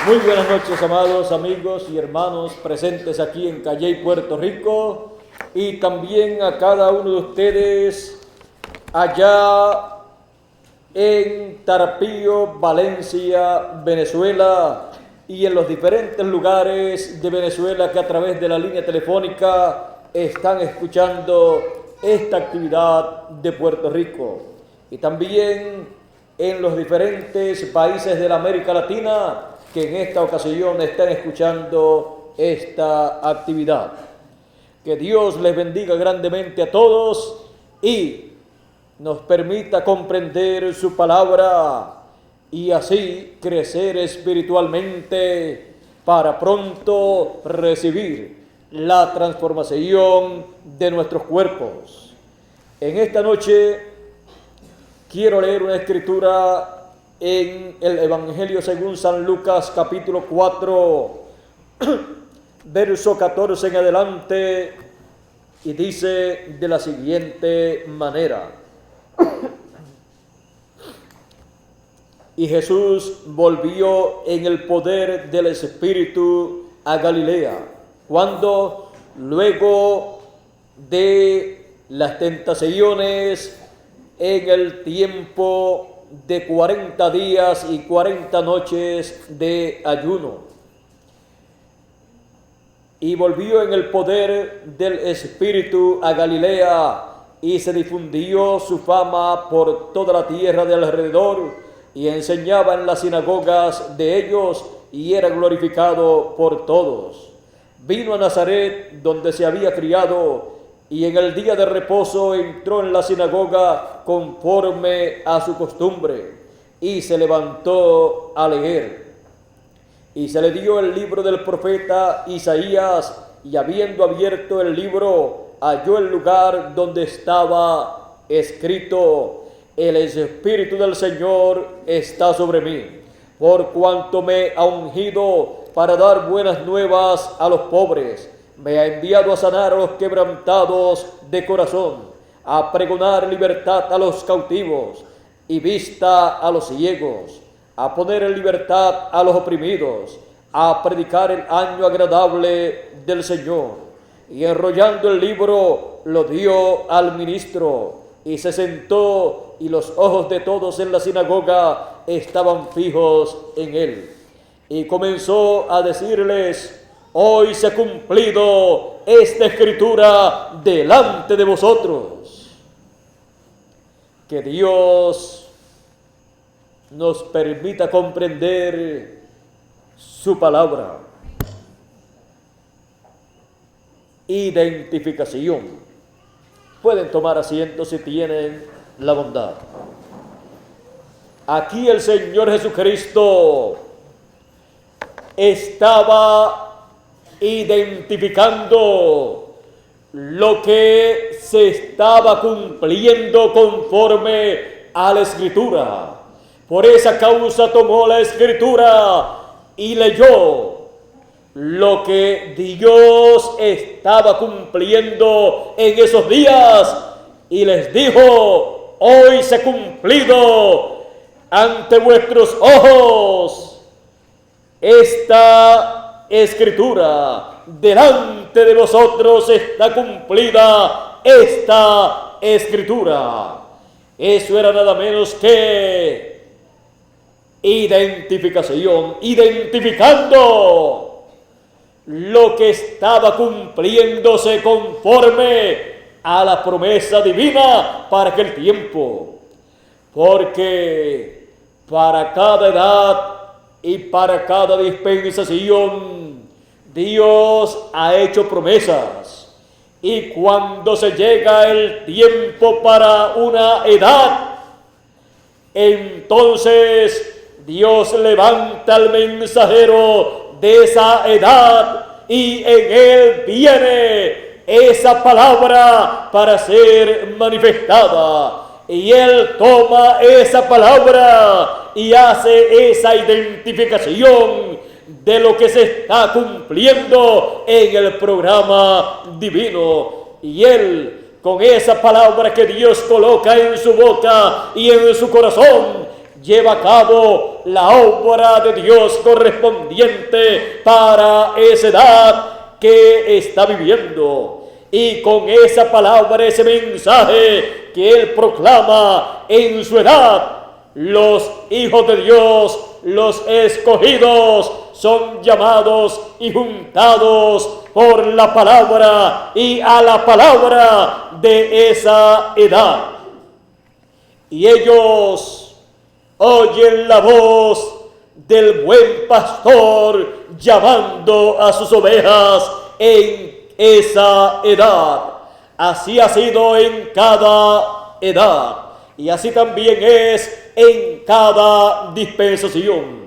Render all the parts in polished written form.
Muy buenas noches, amados amigos y hermanos presentes aquí en Calley, Puerto Rico, y también a cada uno de ustedes allá en Tarapío, Valencia, Venezuela, y en los diferentes lugares de Venezuela que a través de la línea telefónica están escuchando esta actividad de Puerto Rico, y también en los diferentes países de la América Latina que en esta ocasión están escuchando esta actividad. Que Dios les bendiga grandemente a todos y nos permita comprender su palabra y así crecer espiritualmente para pronto recibir la transformación de nuestros cuerpos. En esta noche quiero leer una escritura en el Evangelio según San Lucas, capítulo 4, verso 14 en adelante, y dice de la siguiente manera: Y Jesús volvió en el poder del Espíritu a Galilea, cuando luego de las tentaciones en el tiempo de 40 días y 40 noches de ayuno. Y volvió en el poder del Espíritu a Galilea, y se difundió su fama por toda la tierra de alrededor, y enseñaba en las sinagogas de ellos, y era glorificado por todos. Vino a Nazaret, donde se había criado, y en el día de reposo entró en la sinagoga conforme a su costumbre, y se levantó a leer. Y se le dio el libro del profeta Isaías, y habiendo abierto el libro, halló el lugar donde estaba escrito: El Espíritu del Señor está sobre mí, por cuanto me ha ungido para dar buenas nuevas a los pobres. Me ha enviado a sanar a los quebrantados de corazón, a pregonar libertad a los cautivos y vista a los ciegos, a poner en libertad a los oprimidos, a predicar el año agradable del Señor. Y enrollando el libro, lo dio al ministro, y se sentó, y los ojos de todos en la sinagoga estaban fijos en él. Y comenzó a decirles: Hoy se ha cumplido esta escritura delante de vosotros. Que Dios nos permita comprender su palabra. Identificación. Pueden tomar asiento si tienen la bondad. Aquí el Señor Jesucristo estaba identificando lo que se estaba cumpliendo conforme a la Escritura. Por esa causa tomó la Escritura y leyó lo que Dios estaba cumpliendo en esos días, y les dijo: hoy se ha cumplido ante vuestros ojos esta Escritura. Delante de vosotros está cumplida esta Escritura. Eso era nada menos que identificación, identificando lo que estaba cumpliéndose conforme a la promesa divina para aquel tiempo. Porque para cada edad y para cada dispensación Dios ha hecho promesas, y cuando se llega el tiempo para una edad, entonces Dios levanta al mensajero de esa edad, y en él viene esa palabra para ser manifestada. Y él toma esa palabra y hace esa identificación de lo que se está cumpliendo en el programa divino. Y él, con esa palabra que Dios coloca en su boca y en su corazón, lleva a cabo la obra de Dios correspondiente para esa edad que está viviendo. Y con esa palabra, ese mensaje que Él proclama en su edad, los hijos de Dios, los escogidos, son llamados y juntados por la palabra y a la palabra de esa edad. Y ellos oyen la voz del buen pastor llamando a sus ovejas en esa edad. Así ha sido en cada edad, y así también es en cada dispensación.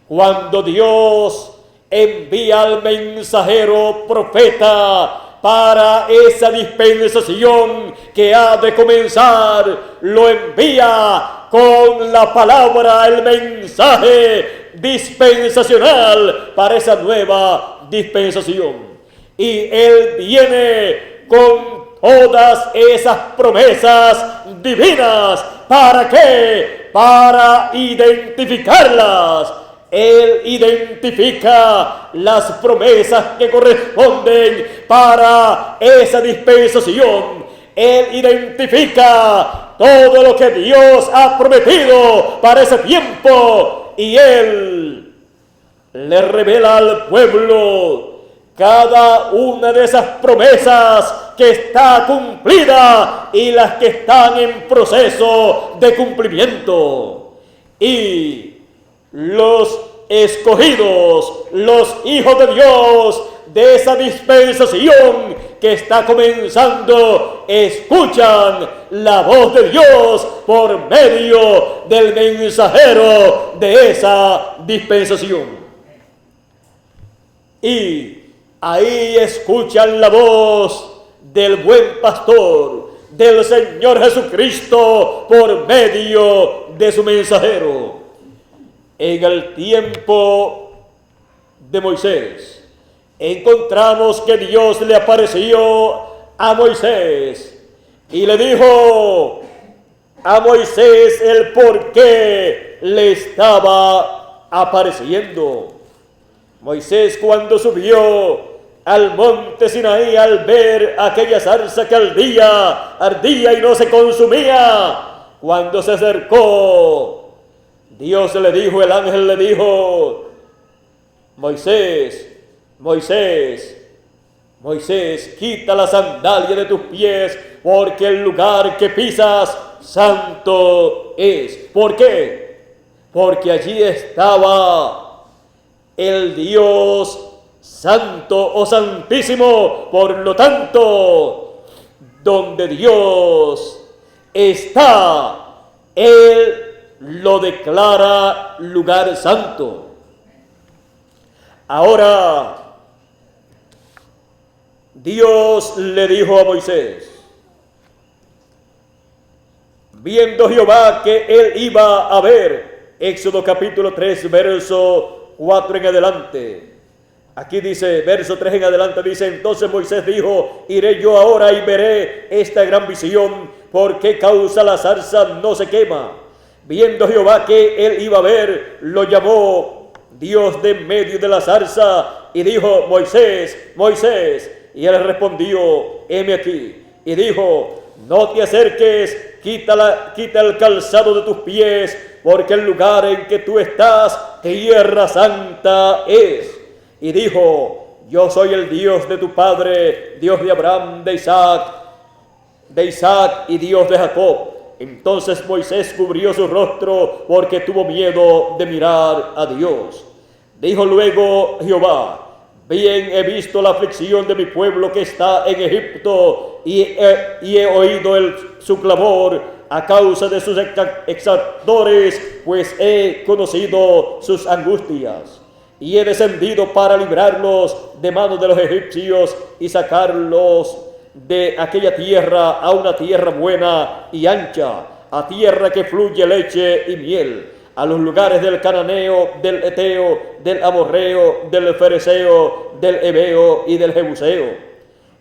Cuando Dios envía al mensajero profeta para esa dispensación que ha de comenzar, lo envía con la palabra, el mensaje dispensacional para esa nueva dispensación. Y Él viene con todas esas promesas divinas. ¿Para qué? Para identificarlas. Él identifica las promesas que corresponden para esa dispensación. Él identifica todo lo que Dios ha prometido para ese tiempo. Y Él le revela al pueblo cada una de esas promesas que está cumplida y las que están en proceso de cumplimiento. Y los escogidos, los hijos de Dios de esa dispensación que está comenzando, escuchan la voz de Dios por medio del mensajero de esa dispensación. Y ahí escuchan la voz del buen pastor, del Señor Jesucristo, por medio de su mensajero. En el tiempo de Moisés, encontramos que Dios le apareció a Moisés y le dijo a Moisés el por qué le estaba apareciendo. Moisés, cuando subió al monte Sinaí, al ver aquella zarza que ardía y no se consumía, cuando se acercó, Dios le dijo, el ángel le dijo: Moisés, Moisés, Moisés, quita la sandalia de tus pies, porque el lugar que pisas santo es. ¿Por qué? Porque allí estaba el Dios santo o santísimo. Por lo tanto, donde Dios está, Él lo declara lugar santo. Ahora, Dios le dijo a Moisés, viendo Jehová que él iba a ver, Éxodo capítulo 3, verso 4 en adelante. Aquí dice, verso 3 en adelante, dice: entonces Moisés dijo: iré yo ahora y veré esta gran visión, ¿por qué causa la zarza no se quema? Viendo Jehová que él iba a ver, lo llamó Dios de medio de la zarza y dijo: Moisés, Moisés. Y él respondió: heme aquí. Y dijo: no te acerques, quita el calzado de tus pies, porque el lugar en que tú estás, tierra santa es. Y dijo: yo soy el Dios de tu padre, Dios de Abraham, de Isaac y Dios de Jacob. Entonces Moisés cubrió su rostro porque tuvo miedo de mirar a Dios. Dijo luego Jehová: bien he visto la aflicción de mi pueblo que está en Egipto, y he oído su clamor a causa de sus exactores, pues he conocido sus angustias. Y he descendido para librarlos de manos de los egipcios y sacarlos de aquella tierra a una tierra buena y ancha, a tierra que fluye leche y miel, a los lugares del cananeo, del eteo, del amorreo, del fereceo, del heveo y del jebuseo.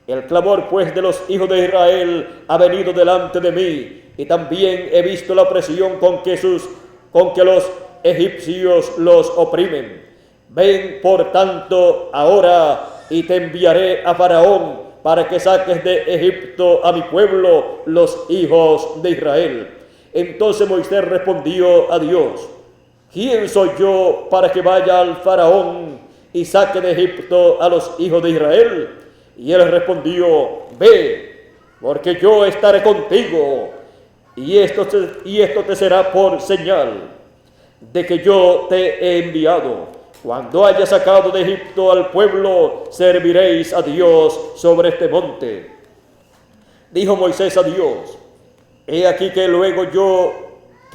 El clamor pues de los hijos de Israel ha venido delante de mí, y también he visto la opresión con con que los egipcios los oprimen. Ven, por tanto, ahora, y te enviaré a Faraón para que saques de Egipto a mi pueblo, los hijos de Israel. Entonces Moisés respondió a Dios: ¿quién soy yo para que vaya al Faraón y saque de Egipto a los hijos de Israel? Y él respondió: ve, porque yo estaré contigo, y esto te será por señal de que yo te he enviado. Cuando haya sacado de Egipto al pueblo, serviréis a Dios sobre este monte. Dijo Moisés a Dios: he aquí que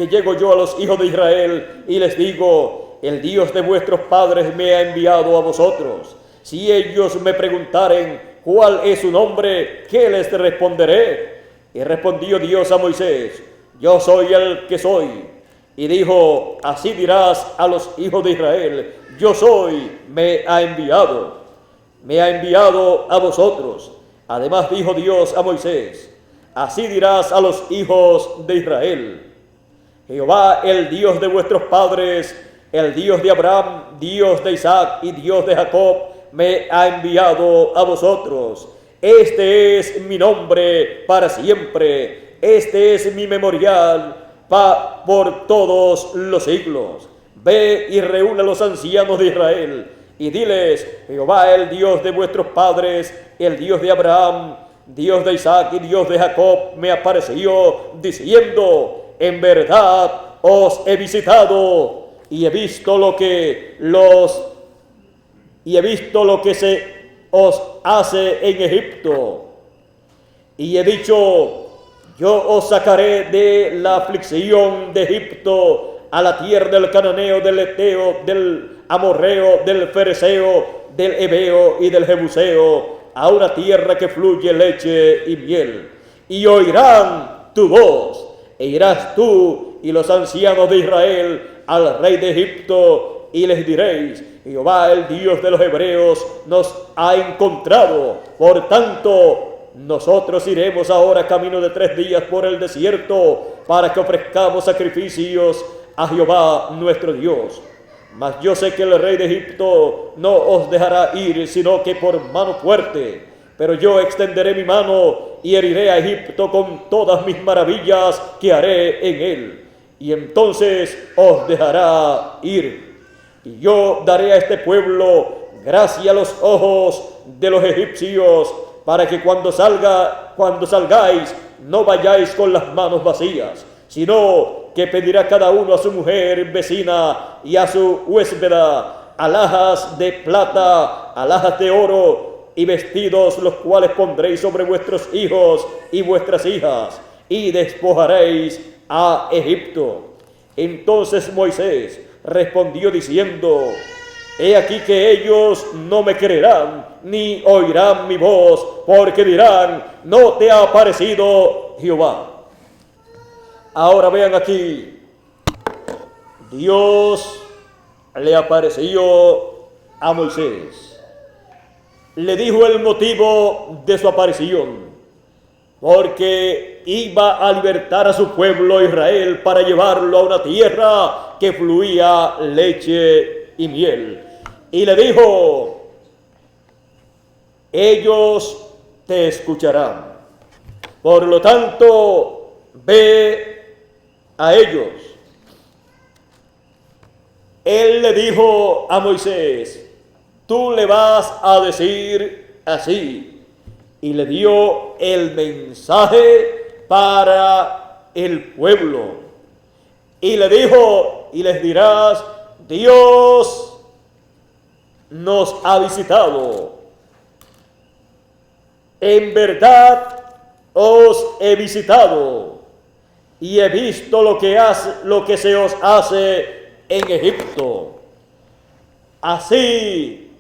llego yo a los hijos de Israel y les digo: el Dios de vuestros padres me ha enviado a vosotros. Si ellos me preguntaren cuál es su nombre, ¿qué les responderé? Y respondió Dios a Moisés: yo soy el que soy. Y dijo: así dirás a los hijos de Israel: yo soy, me ha enviado a vosotros. Además dijo Dios a Moisés: así dirás a los hijos de Israel: Jehová, el Dios de vuestros padres, el Dios de Abraham, Dios de Isaac y Dios de Jacob, me ha enviado a vosotros. Este es mi nombre para siempre, este es mi memorial por todos los siglos. Ve y reúne a los ancianos de Israel y diles: Jehová, el Dios de vuestros padres, el Dios de Abraham, Dios de Isaac y Dios de Jacob, me apareció diciendo: en verdad os he visitado y he visto lo que se os hace en Egipto. Y he dicho: yo os sacaré de la aflicción de Egipto a la tierra del cananeo, del eteo, del amorreo, del fereceo, del heveo y del jebuseo, a una tierra que fluye leche y miel. Y oirán tu voz, e irás tú y los ancianos de Israel al rey de Egipto, y les diréis: Jehová, el Dios de los hebreos, nos ha encontrado. Por tanto, nosotros iremos ahora camino de 3 días por el desierto para que ofrezcamos sacrificios a Jehová nuestro Dios. Mas yo sé que el rey de Egipto no os dejará ir, sino que por mano fuerte. Pero yo extenderé mi mano y heriré a Egipto con todas mis maravillas que haré en él. Y entonces os dejará ir. Y yo daré a este pueblo gracia a los ojos de los egipcios, para que cuando salgáis no vayáis con las manos vacías, sino que pedirá cada uno a su mujer vecina y a su huéspeda alhajas de plata, alhajas de oro y vestidos, los cuales pondréis sobre vuestros hijos y vuestras hijas, y despojaréis a Egipto. Entonces Moisés respondió diciendo: he aquí que ellos no me creerán, ni oirán mi voz, porque dirán: no te ha aparecido Jehová. Ahora vean aquí, Dios le apareció a Moisés. Le dijo el motivo de su aparición: porque iba a libertar a su pueblo Israel para llevarlo a una tierra que fluía leche y miel. Y le dijo: ellos te escucharán. Por lo tanto, ve a ellos. Él le dijo a Moisés: tú le vas a decir así. Y le dio el mensaje para el pueblo. Y le dijo: y les dirás: Dios nos ha visitado. En verdad os he visitado y he visto lo que se os hace en Egipto. Así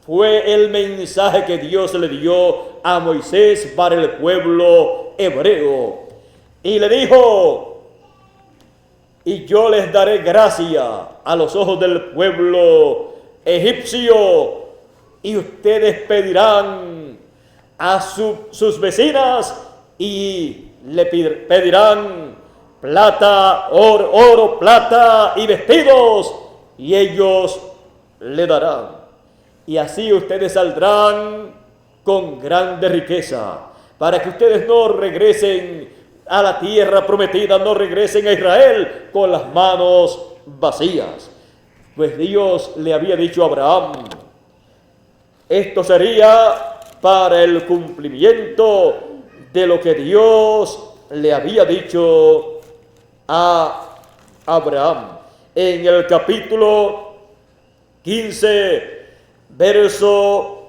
fue el mensaje que Dios le dio a Moisés para el pueblo hebreo. Y le dijo: y yo les daré gracia a los ojos del pueblo egipcio, y ustedes pedirán a sus vecinas y le pedirán plata, oro, plata y vestidos, y ellos le darán. Y así ustedes saldrán con grande riqueza, para que ustedes no regresen a la tierra prometida, no regresen a Israel con las manos vacías. Pues Dios le había dicho a Abraham, esto sería para el cumplimiento de lo que Dios le había dicho a Abraham. En el capítulo 15, verso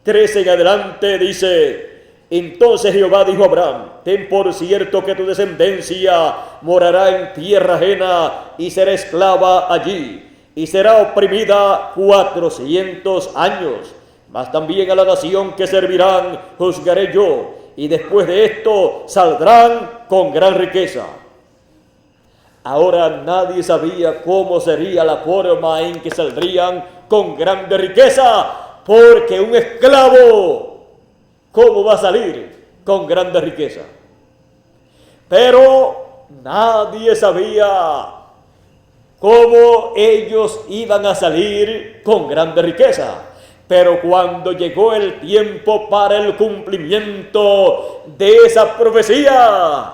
13 en adelante dice, entonces Jehová dijo a Abraham, ten por cierto que tu descendencia morará en tierra ajena y será esclava allí, y será oprimida 400 años. Mas también a la nación que servirán juzgaré yo, y después de esto saldrán con gran riqueza. Ahora nadie sabía cómo sería la forma en que saldrían con grande riqueza, porque un esclavo, ¿cómo va a salir con grande riqueza? Pero nadie sabía cómo ellos iban a salir con grande riqueza. Pero cuando llegó el tiempo para el cumplimiento de esa profecía,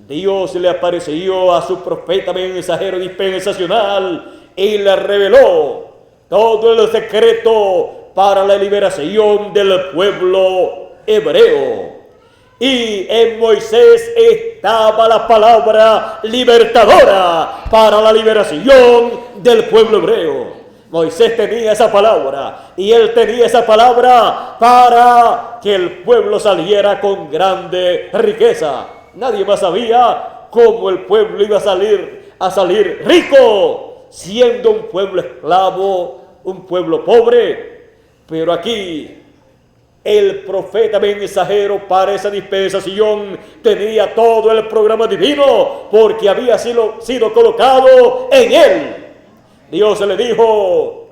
Dios le apareció a su profeta mensajero dispensacional y le reveló todo el secreto para la liberación del pueblo hebreo. Y en Moisés estaba la palabra libertadora para la liberación del pueblo hebreo. Moisés tenía esa palabra y él tenía esa palabra para que el pueblo saliera con grande riqueza. Nadie más sabía cómo el pueblo iba a salir rico, siendo un pueblo esclavo, un pueblo pobre. Pero aquí el profeta mensajero para esa dispensación tenía todo el programa divino, porque había sido colocado en él. Dios le dijo,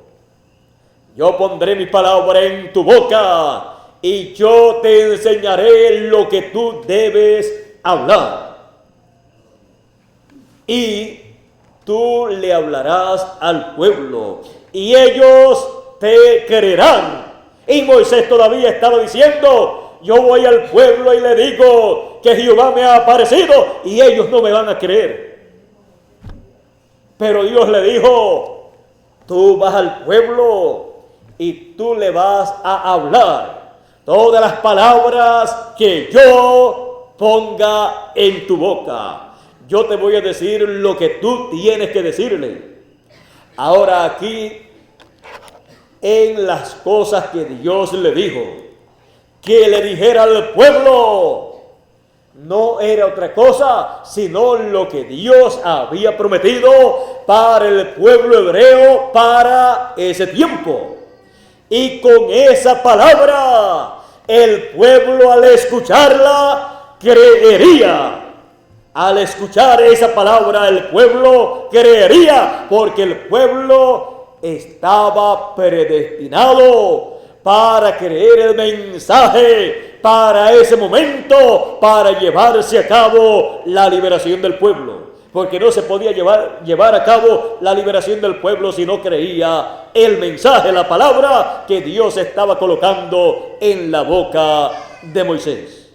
yo pondré mi palabra en tu boca y yo te enseñaré lo que tú debes hablar. Y tú le hablarás al pueblo y ellos te creerán. Y Moisés todavía estaba diciendo, yo voy al pueblo y le digo que Jehová me ha aparecido y ellos no me van a creer. Pero Dios le dijo, tú vas al pueblo y tú le vas a hablar todas las palabras que yo ponga en tu boca. Yo te voy a decir lo que tú tienes que decirle. Ahora aquí, en las cosas que Dios le dijo, que le dijera al pueblo, no era otra cosa sino lo que Dios había prometido para el pueblo hebreo para ese tiempo. Y con esa palabra, el pueblo al escucharla creería. Al escuchar esa palabra, el pueblo creería, porque el pueblo estaba predestinado para creer el mensaje para ese momento, para llevarse a cabo la liberación del pueblo. Porque no se podía llevar a cabo la liberación del pueblo si no creía el mensaje, la palabra que Dios estaba colocando en la boca de Moisés.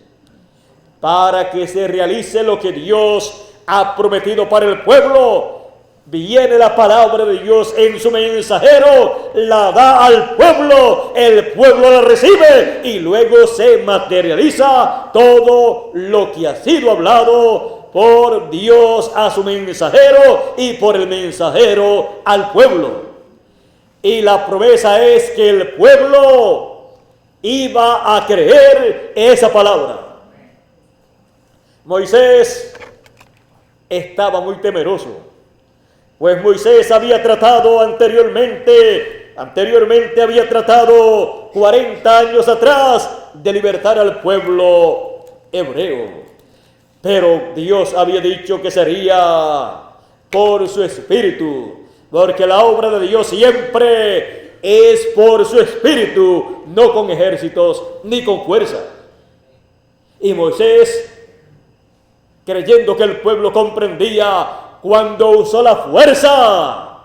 Para que se realice lo que Dios ha prometido para el pueblo, viene la palabra de Dios en su mensajero, la da al pueblo, el pueblo la recibe y luego se materializa todo lo que ha sido hablado por Dios a su mensajero y por el mensajero al pueblo. Y la promesa es que el pueblo iba a creer esa palabra. Moisés estaba muy temeroso, pues Moisés había tratado anteriormente había tratado 40 años atrás de libertar al pueblo hebreo. Pero Dios había dicho que sería por su espíritu, porque la obra de Dios siempre es por su espíritu, no con ejércitos ni con fuerza. Y Moisés creyendo que el pueblo comprendía, cuando usó la fuerza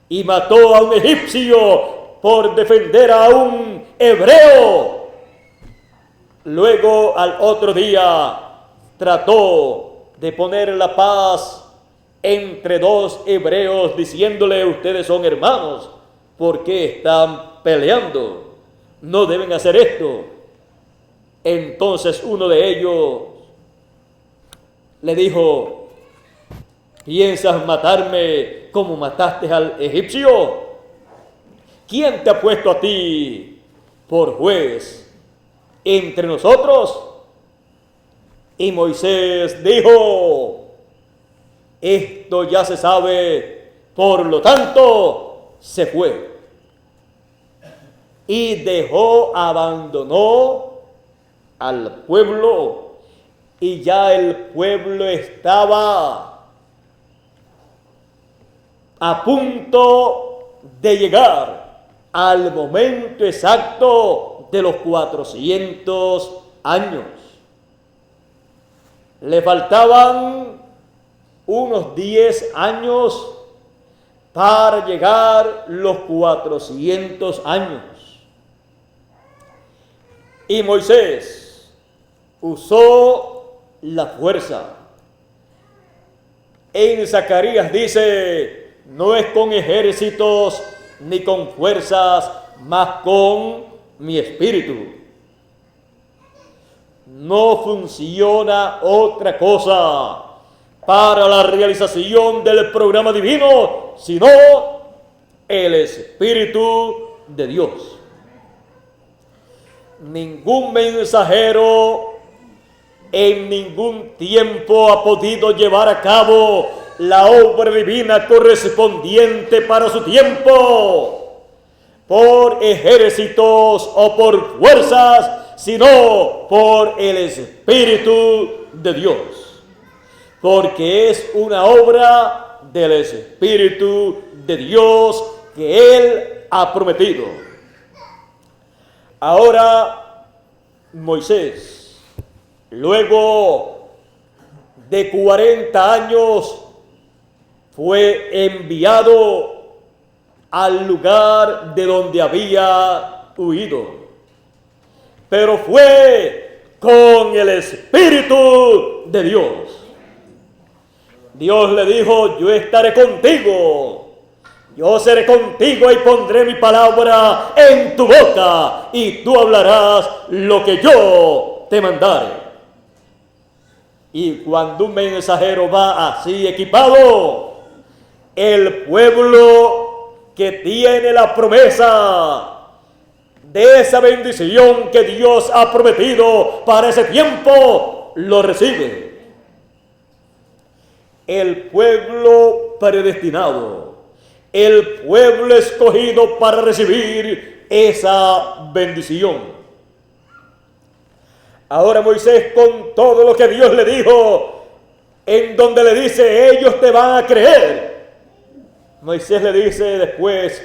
y mató a un egipcio por defender a un hebreo. Luego, al otro día, trató de poner la paz entre dos hebreos, diciéndole: ustedes son hermanos, ¿por qué están peleando? No deben hacer esto. Entonces uno de ellos le dijo: ¿piensas matarme como mataste al egipcio? ¿Quién te ha puesto a ti por juez entre nosotros? Y Moisés dijo: esto ya se sabe, por lo tanto se fue. Y abandonó al pueblo, y ya el pueblo estaba a punto de llegar al momento exacto de los 400 años. Le faltaban unos 10 años para llegar los 400 años. Y Moisés usó la fuerza. En Zacarías dice: no es con ejércitos ni con fuerzas, mas con mi espíritu. No funciona otra cosa para la realización del programa divino, sino el Espíritu de Dios. Ningún mensajero en ningún tiempo ha podido llevar a cabo la obra divina correspondiente para su tiempo, por ejércitos o por fuerzas, sino por el Espíritu de Dios, porque es una obra del Espíritu de Dios que Él ha prometido. Ahora Moisés, luego de 40 años, fue enviado al lugar de donde había huido, pero fue con el Espíritu de Dios. Dios le dijo: yo estaré contigo, yo seré contigo y pondré mi palabra en tu boca y tú hablarás lo que yo te mandare. Y cuando un mensajero va así equipado, el pueblo que tiene la promesa de esa bendición que Dios ha prometido para ese tiempo, lo recibe. El pueblo predestinado, el pueblo escogido para recibir esa bendición. Ahora Moisés, con todo lo que Dios le dijo, en donde le dice: ellos te van a creer, Moisés le dice después: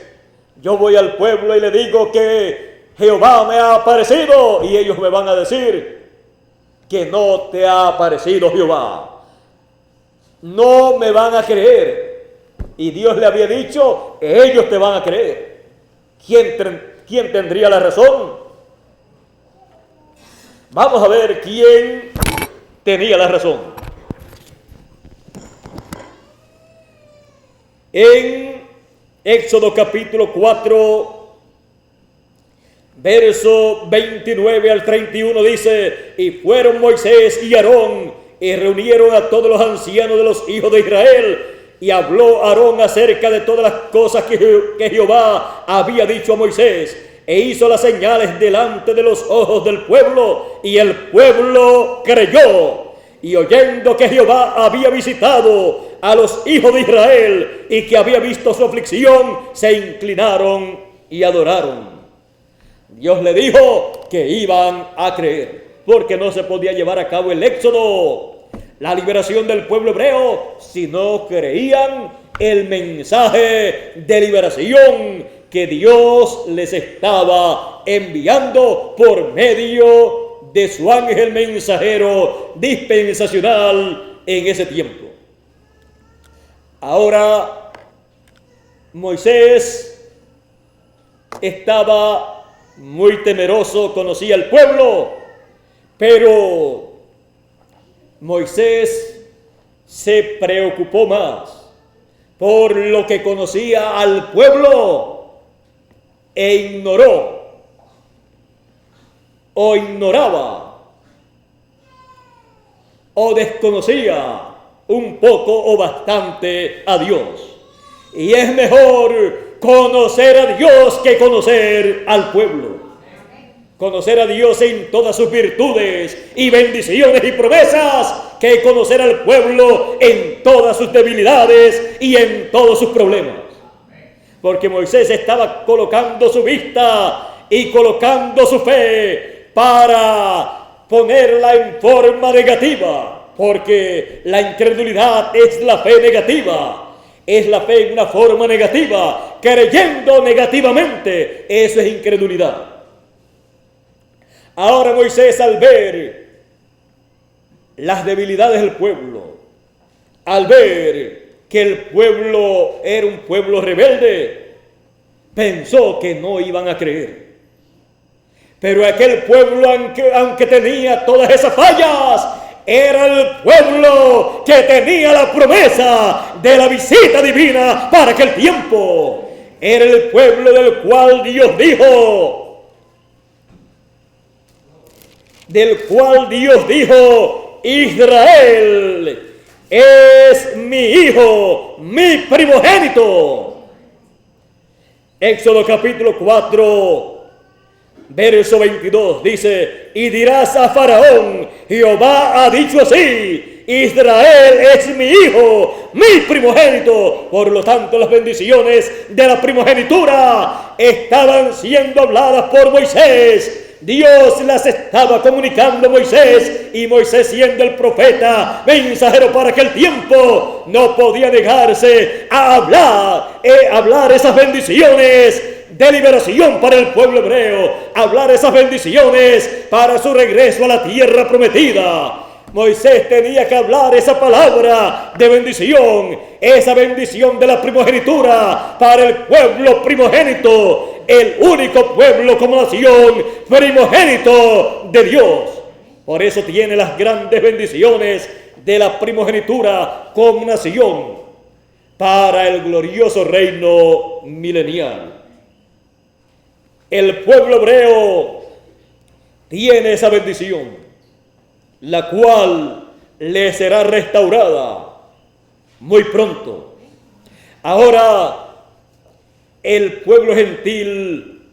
yo voy al pueblo y le digo que Jehová me ha aparecido, y ellos me van a decir que no te ha aparecido Jehová. No me van a creer. Y Dios le había dicho: ellos te van a creer. ¿Quién tendría la razón? Vamos a ver quién tenía la razón. En Éxodo capítulo 4, verso 29 al 31 dice: y fueron Moisés y Aarón y reunieron a todos los ancianos de los hijos de Israel. Y habló Aarón acerca de todas las cosas que Jehová había dicho a Moisés, e hizo las señales delante de los ojos del pueblo, y el pueblo creyó. Y oyendo que Jehová había visitado a los hijos de Israel, y que había visto su aflicción, se inclinaron y adoraron. Dios le dijo que iban a creer, porque no se podía llevar a cabo el éxodo, la liberación del pueblo hebreo, si no creían el mensaje de liberación que Dios les estaba enviando por medio de su ángel mensajero dispensacional en ese tiempo. Ahora, Moisés estaba muy temeroso, conocía al pueblo, pero Moisés se preocupó más por lo que conocía al pueblo e ignoraba o desconocía un poco o bastante a Dios. Y es mejor conocer a Dios que conocer al pueblo. Conocer a Dios en todas sus virtudes y bendiciones y promesas que conocer al pueblo en todas sus debilidades y en todos sus problemas. Porque Moisés estaba colocando su vista y colocando su fe para ponerla en forma negativa, porque la incredulidad es la fe negativa, es la fe en una forma negativa, creyendo negativamente, eso es incredulidad. Ahora Moisés, al ver las debilidades del pueblo, al ver que el pueblo era un pueblo rebelde, pensó que no iban a creer. Pero aquel pueblo, aunque tenía todas esas fallas, era el pueblo que tenía la promesa de la visita divina para aquel tiempo. Era el pueblo del cual Dios dijo, Israel es mi hijo, mi primogénito. Éxodo capítulo 4, verso 22 dice: y dirás a Faraón, Jehová ha dicho así, Israel es mi hijo, mi primogénito. Por lo tanto, las bendiciones de la primogenitura estaban siendo habladas por Moisés. Dios las estaba comunicando a Moisés, y Moisés, siendo el profeta mensajero para aquel tiempo, no podía negarse a hablar esas bendiciones de liberación para el pueblo hebreo, hablar esas bendiciones para su regreso a la tierra prometida. Moisés tenía que hablar esa palabra de bendición, esa bendición de la primogenitura para el pueblo primogénito, el único pueblo como nación primogénito de Dios. Por eso tiene las grandes bendiciones de la primogenitura como nación para el glorioso reino milenial. El pueblo hebreo tiene esa bendición, la cual le será restaurada muy pronto. Ahora, el pueblo gentil,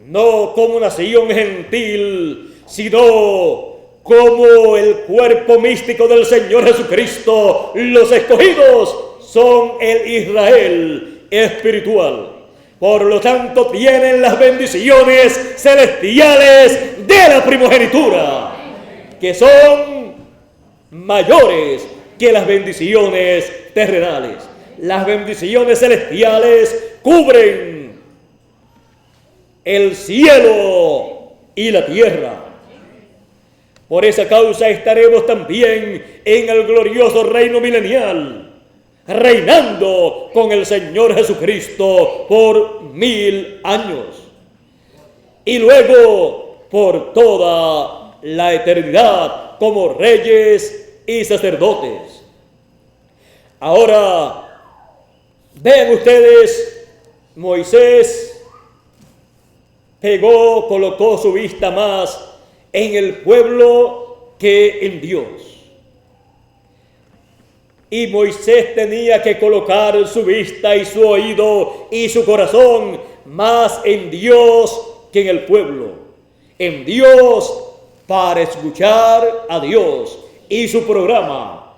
no como nación gentil, sino como el cuerpo místico del Señor Jesucristo, los escogidos son el Israel espiritual. Por lo tanto, tienen las bendiciones celestiales de la primogenitura, que son mayores que las bendiciones terrenales. Las bendiciones celestiales cubren el cielo y la tierra. Por esa causa estaremos también en el glorioso reino milenial, reinando con el Señor Jesucristo por 1000 años. Y luego por toda la eternidad como reyes y sacerdotes. Ahora, vean ustedes, Moisés colocó su vista más en el pueblo que en Dios. Y Moisés tenía que colocar su vista y su oído y su corazón más en Dios que en el pueblo. En Dios, para escuchar a Dios y su programa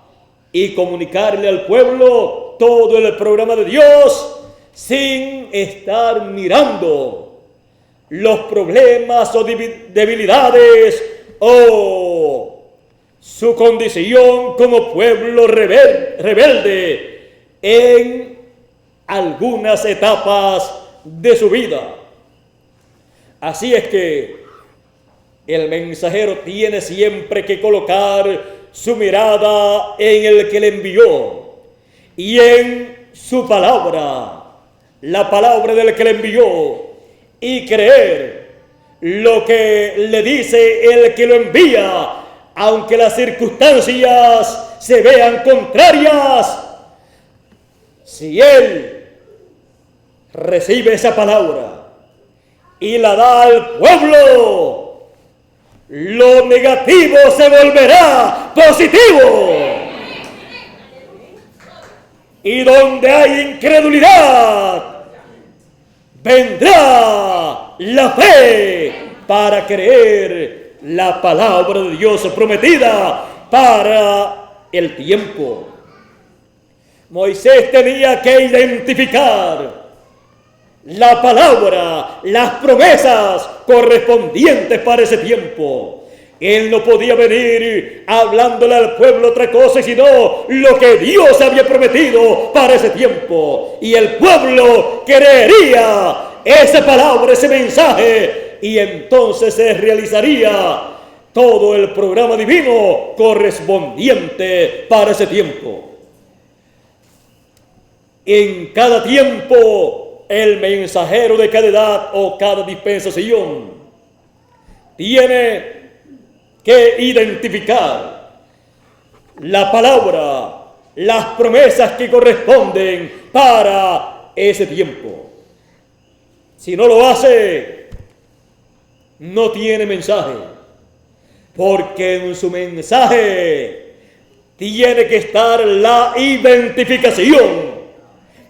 y comunicarle al pueblo todo el programa de Dios sin estar mirando los problemas o debilidades o su condición como pueblo rebelde en algunas etapas de su vida. Así es que El mensajero tiene siempre que colocar su mirada en el que le envió y en su palabra, la palabra del que le envió, y creer lo que le dice el que lo envía, aunque las circunstancias se vean contrarias. Si él recibe esa palabra y la da al pueblo, lo negativo se volverá positivo. Y donde hay incredulidad, vendrá la fe para creer la palabra de Dios prometida para el tiempo. Moisés tenía que identificar la palabra, las promesas correspondientes para ese tiempo. Él no podía venir hablándole al pueblo otra cosa, sino lo que Dios había prometido para ese tiempo. Y el pueblo creería esa palabra, ese mensaje, y entonces se realizaría todo el programa divino correspondiente para ese tiempo. En cada tiempo, el mensajero de cada edad o cada dispensación tiene que identificar la palabra, las promesas que corresponden para ese tiempo. Si no lo hace, no tiene mensaje, porque en su mensaje tiene que estar la identificación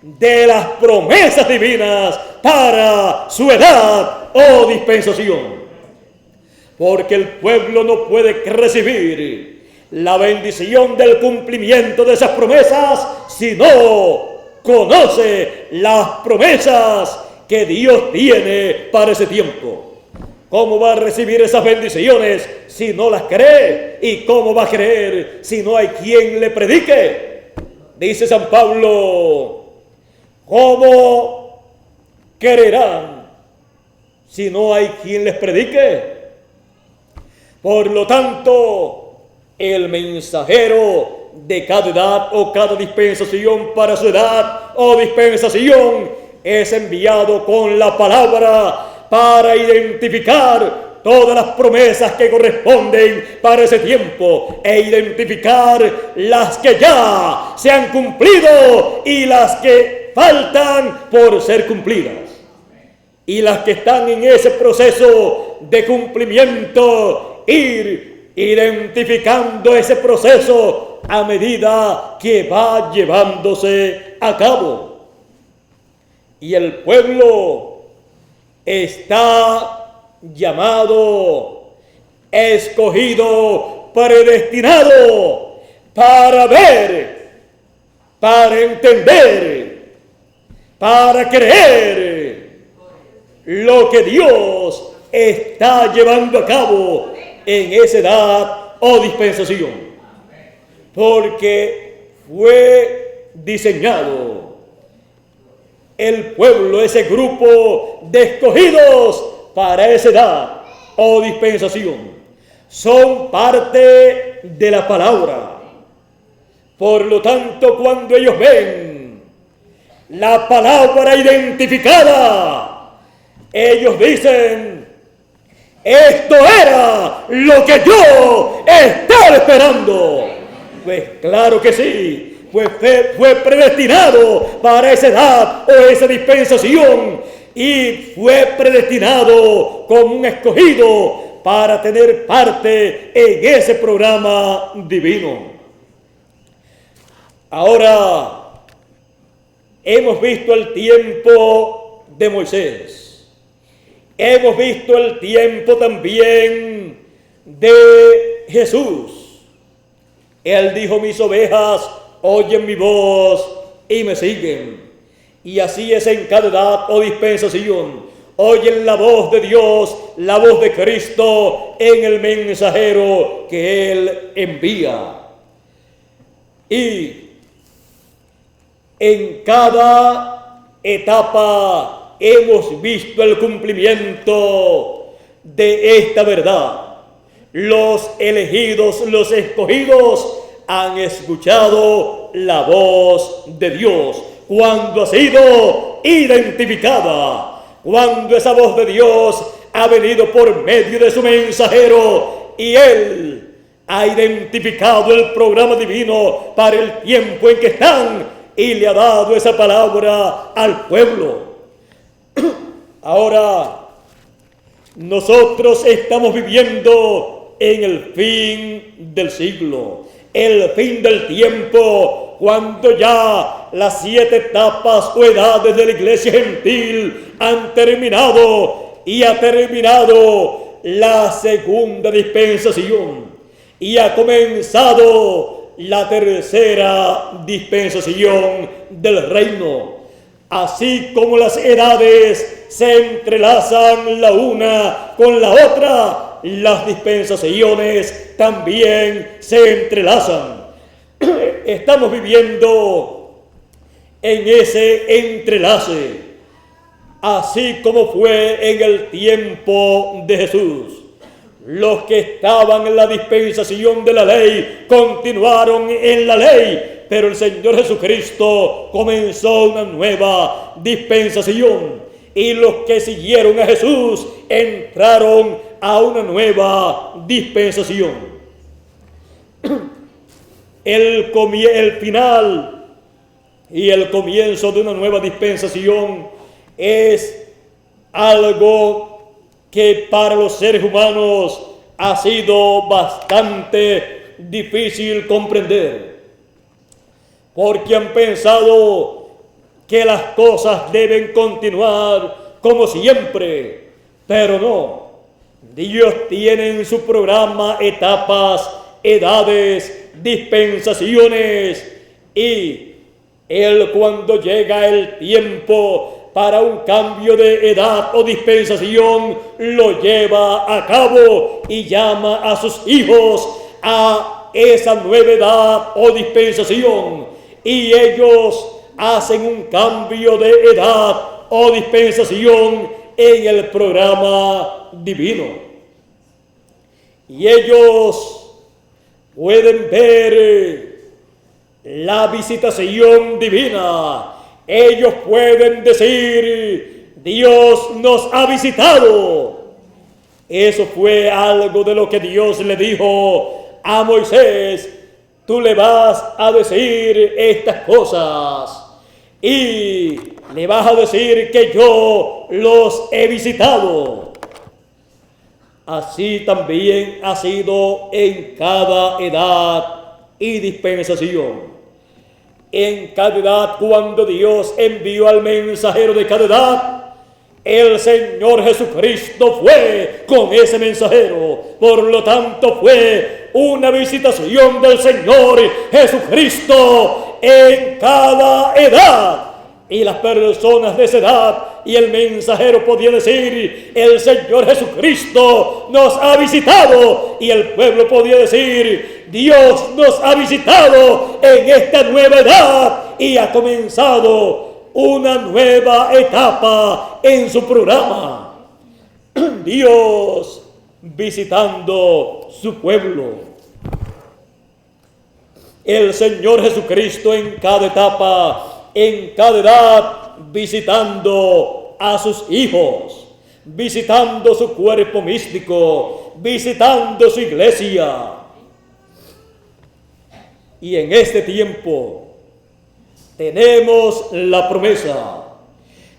de las promesas divinas para su edad o dispensación. Porque el pueblo no puede recibir la bendición del cumplimiento de esas promesas si no conoce las promesas que Dios tiene para ese tiempo. ¿Cómo va a recibir esas bendiciones si no las cree? ¿Y cómo va a creer si no hay quien le predique? Dice San Pablo: ¿cómo creerán si no hay quien les predique? Por lo tanto, el mensajero de cada edad o cada dispensación para su edad o dispensación es enviado con la palabra para identificar todas las promesas que corresponden para ese tiempo e identificar las que ya se han cumplido y las que faltan por ser cumplidas. Y las que están en ese proceso de cumplimiento, ir identificando ese proceso a medida que va llevándose a cabo. Y el pueblo está llamado, escogido, predestinado para ver, para entender, para creer lo que Dios está llevando a cabo en esa edad o dispensación. Porque fue diseñado el pueblo, ese grupo de escogidos para esa edad o dispensación. Son parte de la palabra. Por lo tanto, cuando ellos ven la palabra identificada, ellos dicen: esto era lo que yo estaba esperando. Pues claro que sí, pues fue predestinado para esa edad o esa dispensación, y fue predestinado como un escogido para tener parte en ese programa divino. Ahora, hemos visto el tiempo de Moisés. Hemos visto el tiempo también de Jesús. Él dijo: mis ovejas oyen mi voz y me siguen. Y así es en cada edad o dispensación. Oyen la voz de Dios, la voz de Cristo en el mensajero que Él envía. Y en cada etapa hemos visto el cumplimiento de esta verdad. los elegidos, los escogidos, han escuchado la voz de Dios cuando ha sido identificada, cuando esa voz de Dios ha venido por medio de su mensajero y él ha identificado el programa divino para el tiempo en que están y le ha dado esa palabra al pueblo. Ahora, nosotros estamos viviendo en el fin del siglo, el fin del tiempo, cuando ya las 7 etapas o edades de la iglesia gentil han terminado y ha terminado la segunda dispensación y ha comenzado la tercera dispensación del reino. Así como las edades se entrelazan la una con la otra, las dispensaciones también se entrelazan. Estamos viviendo en ese entrelace, así como fue en el tiempo de Jesús. Los que estaban en la dispensación de la ley continuaron en la ley, pero el Señor Jesucristo comenzó una nueva dispensación y los que siguieron a Jesús entraron a una nueva dispensación. El final y el comienzo de una nueva dispensación es algo que para los seres humanos ha sido bastante difícil comprender, porque han pensado que las cosas deben continuar como siempre, pero no. Dios tiene en su programa etapas, edades, dispensaciones, y Él, cuando llega el tiempo para un cambio de edad o dispensación, lo lleva a cabo y llama a sus hijos a esa nueva edad o dispensación, y ellos hacen un cambio de edad o dispensación en el programa divino. Y ellos pueden ver la visitación divina. Ellos pueden decir: Dios nos ha visitado. Eso fue algo de lo que Dios le dijo a Moisés: tú le vas a decir estas cosas y le vas a decir que yo los he visitado. Así también ha sido en cada edad y dispensación. En cada edad, cuando Dios envió al mensajero de cada edad, el Señor Jesucristo fue con ese mensajero. Por lo tanto, fue una visitación del Señor Jesucristo en cada edad. Y las personas de esa edad y el mensajero podía decir: el Señor Jesucristo nos ha visitado. Y el pueblo podía decir: Dios nos ha visitado en esta nueva edad y ha comenzado una nueva etapa en su programa. Dios visitando su pueblo. El Señor Jesucristo en cada etapa, en cada edad, visitando a sus hijos, visitando su cuerpo místico, visitando su iglesia. Y en este tiempo tenemos la promesa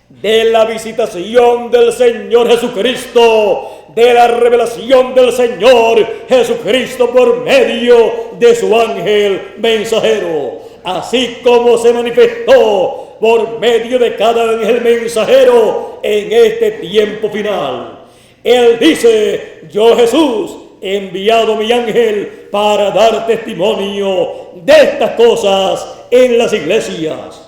de la visitación del Señor Jesucristo, de la revelación del Señor Jesucristo por medio de su ángel mensajero, así como se manifestó por medio de cada ángel mensajero en este tiempo final. Él dice: yo, Jesús, he enviado mi ángel para dar testimonio de estas cosas en las iglesias.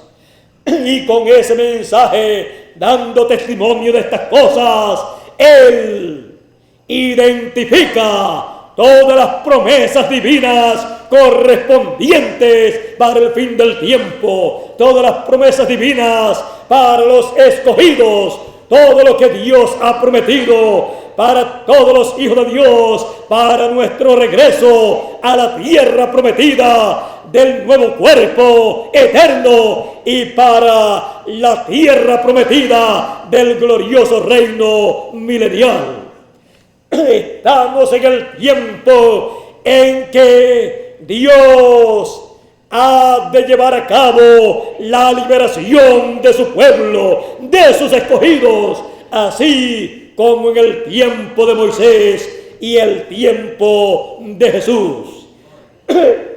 Y con ese mensaje, dando testimonio de estas cosas, Él identifica todas las promesas divinas correspondientes para el fin del tiempo, todas las promesas divinas para los escogidos, todo lo que Dios ha prometido para todos los hijos de Dios, para nuestro regreso a la tierra prometida del nuevo cuerpo eterno y para la tierra prometida del glorioso reino milenial. Estamos en el tiempo en que Dios ha de llevar a cabo la liberación de su pueblo, de sus escogidos, así como en el tiempo de Moisés y el tiempo de Jesús.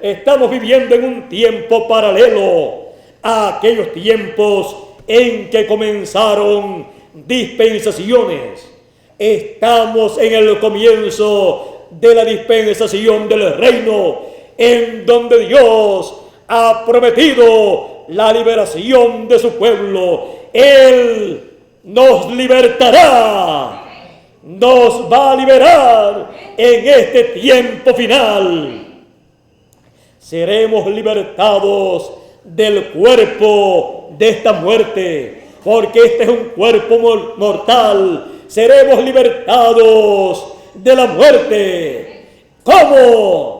Estamos viviendo en un tiempo paralelo a aquellos tiempos en que comenzaron dispensaciones. Estamos en el comienzo de la dispensación del reino, en donde Dios ha prometido la liberación de su pueblo. Él nos libertará, nos va a liberar en este tiempo final. Seremos libertados del cuerpo de esta muerte, porque este es un cuerpo mortal. Seremos libertados de la muerte. ¿Cómo?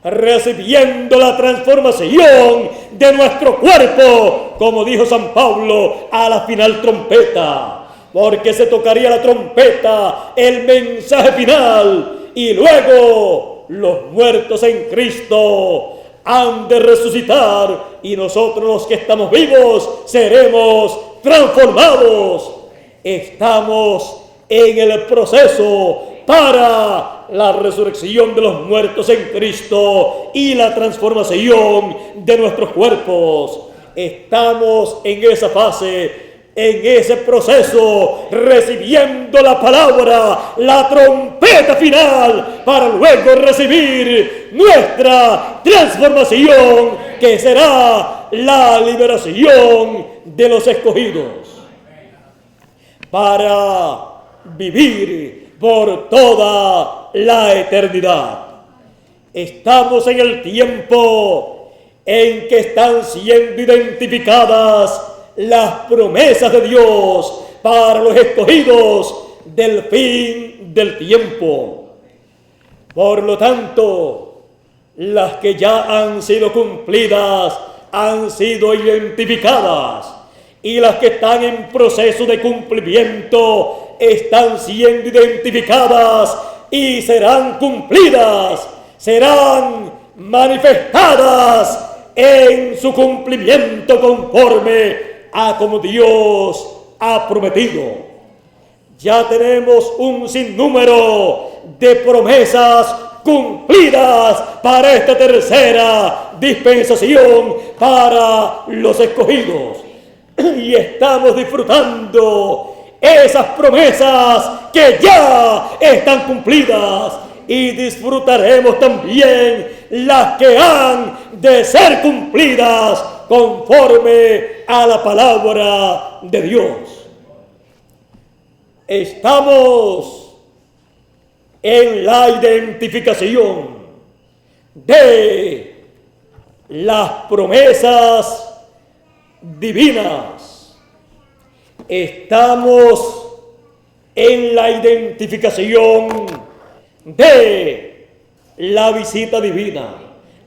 Recibiendo la transformación de nuestro cuerpo, como dijo San Pablo a la final trompeta, porque se tocaría la trompeta, el mensaje final, y luego los muertos en Cristo han de resucitar, y nosotros los que estamos vivos seremos transformados. Estamos en el proceso para la resurrección de los muertos en Cristo y la transformación de nuestros cuerpos. Estamos en esa fase, en ese proceso, recibiendo la palabra, la trompeta final, para luego recibir nuestra transformación, que será la liberación de los escogidos, para vivir por toda la eternidad. Estamos en el tiempo en que están siendo identificadas las promesas de Dios para los escogidos del fin del tiempo. Por lo tanto, las que ya han sido cumplidas han sido identificadas, y las que están en proceso de cumplimiento están siendo identificadas y serán cumplidas, serán manifestadas en su cumplimiento conforme a como Dios ha prometido. Ya tenemos un sinnúmero de promesas cumplidas para esta tercera dispensación para los escogidos. Y estamos disfrutando esas promesas que ya están cumplidas, y disfrutaremos también las que han de ser cumplidas conforme a la palabra de Dios. Estamos en la identificación de las promesas divinas. Estamos en la identificación de la visita divina,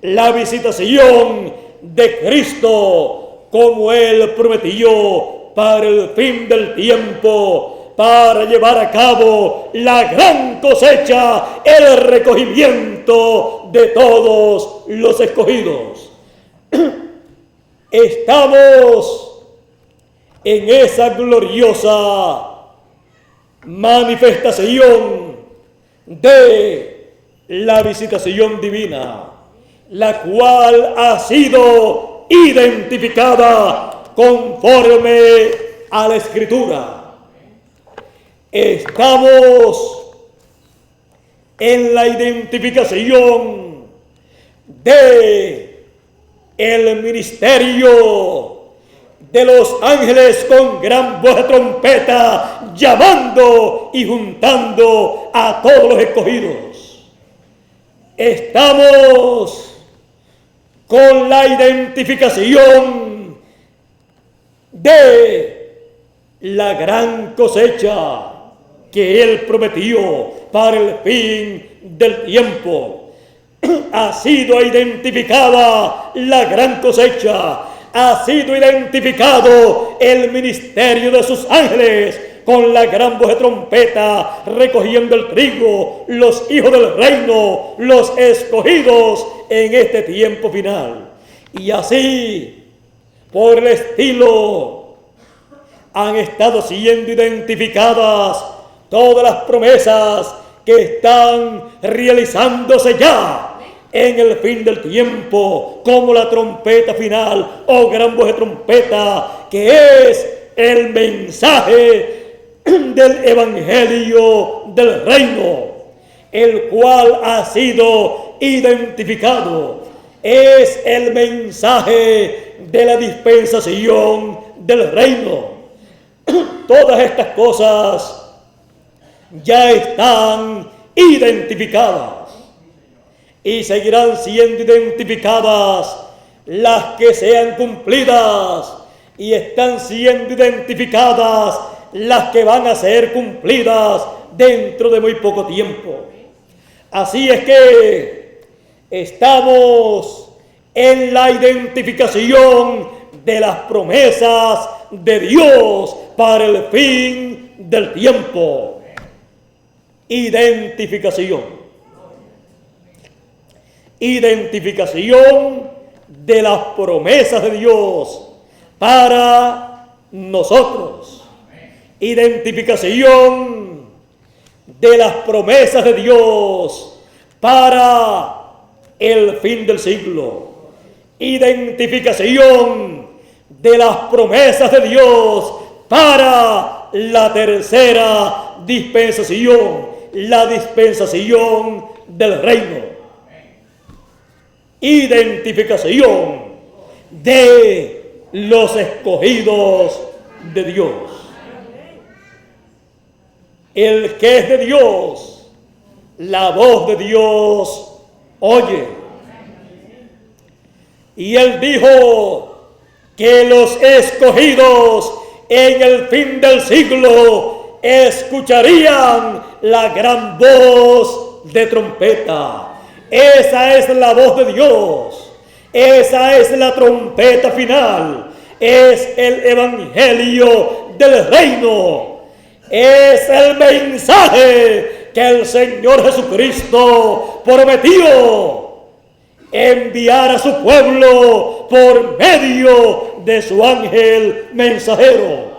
la visitación de Cristo, como Él prometió para el fin del tiempo, para llevar a cabo la gran cosecha, el recogimiento de todos los escogidos. Estamos en esa gloriosa manifestación de la visitación divina, la cual ha sido identificada conforme a la Escritura. Estamos en la identificación de el ministerio de los ángeles con gran voz de trompeta, llamando y juntando a todos los escogidos. Estamos con la identificación de la gran cosecha, que Él prometió para el fin del tiempo. Ha sido identificada la gran cosecha, ha sido identificado el ministerio de sus ángeles con la gran voz de trompeta, recogiendo el trigo, los hijos del reino, los escogidos en este tiempo final. Y así, por el estilo, han estado siendo identificadas todas las promesas que están realizándose ya en el fin del tiempo, como la trompeta final o gran voz de trompeta, que es el mensaje del evangelio del reino, el cual ha sido identificado. Es el mensaje de la dispensación del reino. Todas estas cosas ya están identificadas y seguirán siendo identificadas las que sean cumplidas, y están siendo identificadas las que van a ser cumplidas dentro de muy poco tiempo. Así es que estamos en la identificación de las promesas de Dios para el fin del tiempo. Identificación. Identificación de las promesas de Dios para nosotros. Identificación de las promesas de Dios para el fin del siglo. Identificación de las promesas de Dios para la tercera dispensación, la dispensación del reino. Identificación de los escogidos de Dios. El que es de Dios, la voz de Dios oye. Y Él dijo que los escogidos en el fin del siglo escucharían la gran voz de trompeta. Esa es la voz de Dios. Esa es la trompeta final. Es el evangelio del reino. Es el mensaje que el Señor Jesucristo prometió enviar a su pueblo por medio de su ángel mensajero.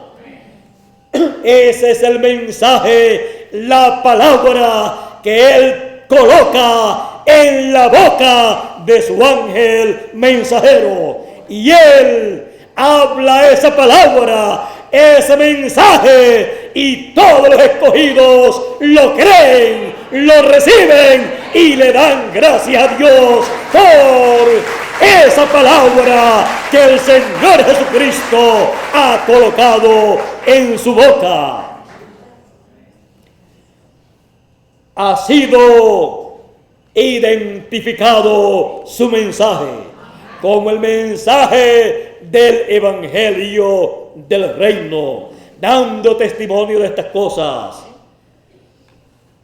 Ese es el mensaje, la palabra que Él coloca en la boca de su ángel mensajero. Y Él habla esa palabra, ese mensaje, y todos los escogidos lo creen, lo reciben y le dan gracias a Dios por esa palabra que el Señor Jesucristo ha colocado en su boca. Ha sido identificado su mensaje como el mensaje del evangelio del reino, dando testimonio de estas cosas,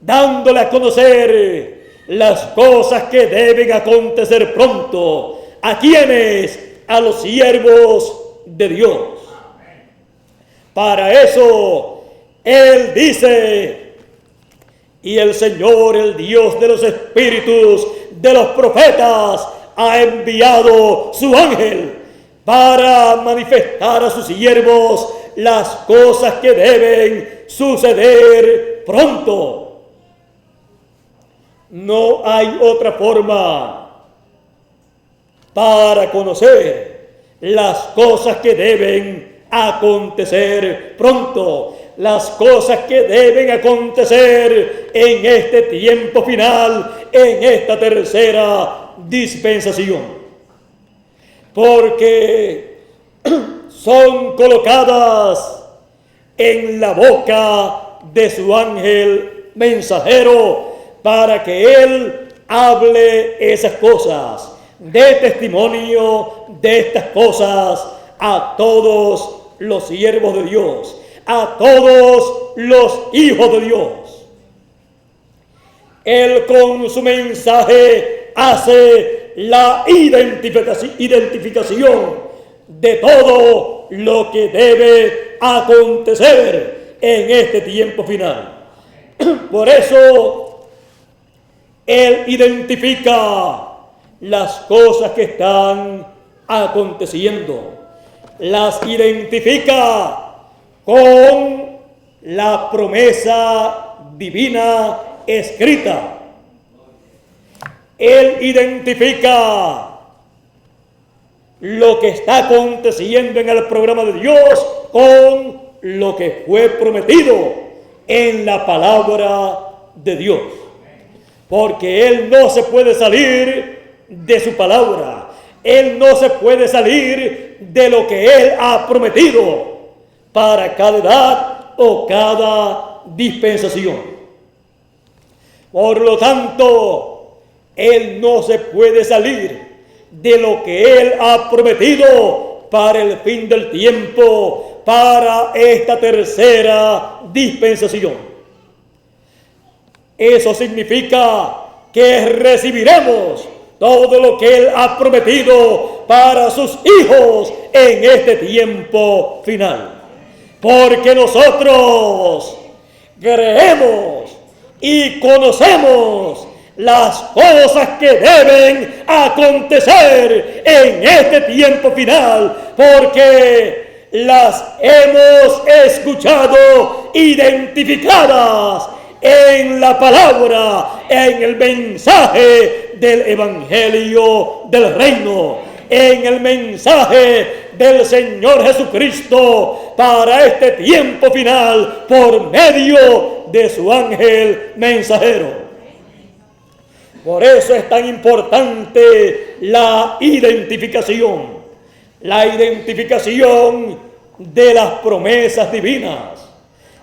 dándole a conocer las cosas que deben acontecer pronto. ¿A quiénes? A los siervos de Dios. Para eso Él dice: y el Señor, el Dios de los espíritus de los profetas, ha enviado su ángel para manifestar a sus siervos las cosas que deben suceder pronto. No hay otra forma para conocer las cosas que deben acontecer pronto, las cosas que deben acontecer en este tiempo final, en esta tercera dispensación, porque son colocadas en la boca de su ángel mensajero para que Él hable esas cosas, dé testimonio de estas cosas a todos los siervos de Dios, a todos los hijos de Dios. Él con su mensaje hace la identificación de todo lo que debe acontecer en este tiempo final. Por eso, Él identifica las cosas que están aconteciendo. Las identifica con la promesa divina escrita. Él identifica lo que está aconteciendo en el programa de Dios con lo que fue prometido en la palabra de Dios. Porque Él no se puede salir de su palabra. Él no se puede salir de lo que Él ha prometido para cada edad o cada dispensación. Por lo tanto, Él no se puede salir de lo que Él ha prometido para el fin del tiempo, para esta tercera dispensación. Eso significa que recibiremos todo lo que Él ha prometido para sus hijos en este tiempo final. Porque nosotros creemos y conocemos las cosas que deben acontecer en este tiempo final, porque las hemos escuchado identificadas en la palabra, en el mensaje del Evangelio del Reino, en el mensaje del Señor Jesucristo para este tiempo final por medio de su ángel mensajero. Por eso es tan importante la identificación de las promesas divinas,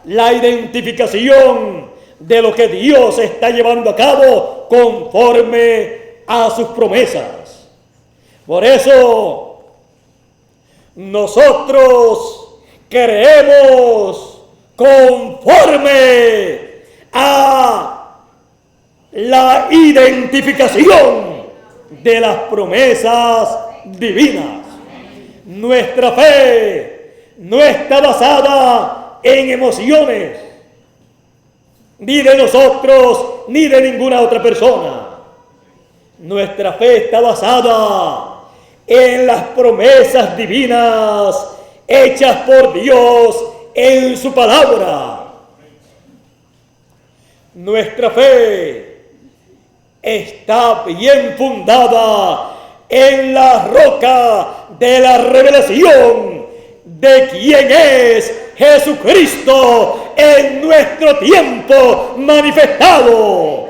la identificación de lo que Dios está llevando a cabo conforme a sus promesas. Por eso nosotros creemos conforme a la identificación de las promesas divinas. Nuestra fe no está basada en emociones, ni de nosotros, ni de ninguna otra persona. Nuestra fe está basada en las promesas divinas hechas por Dios en su palabra. Nuestra fe está bien fundada en la roca de la revelación de quién es Jesucristo en nuestro tiempo manifestado.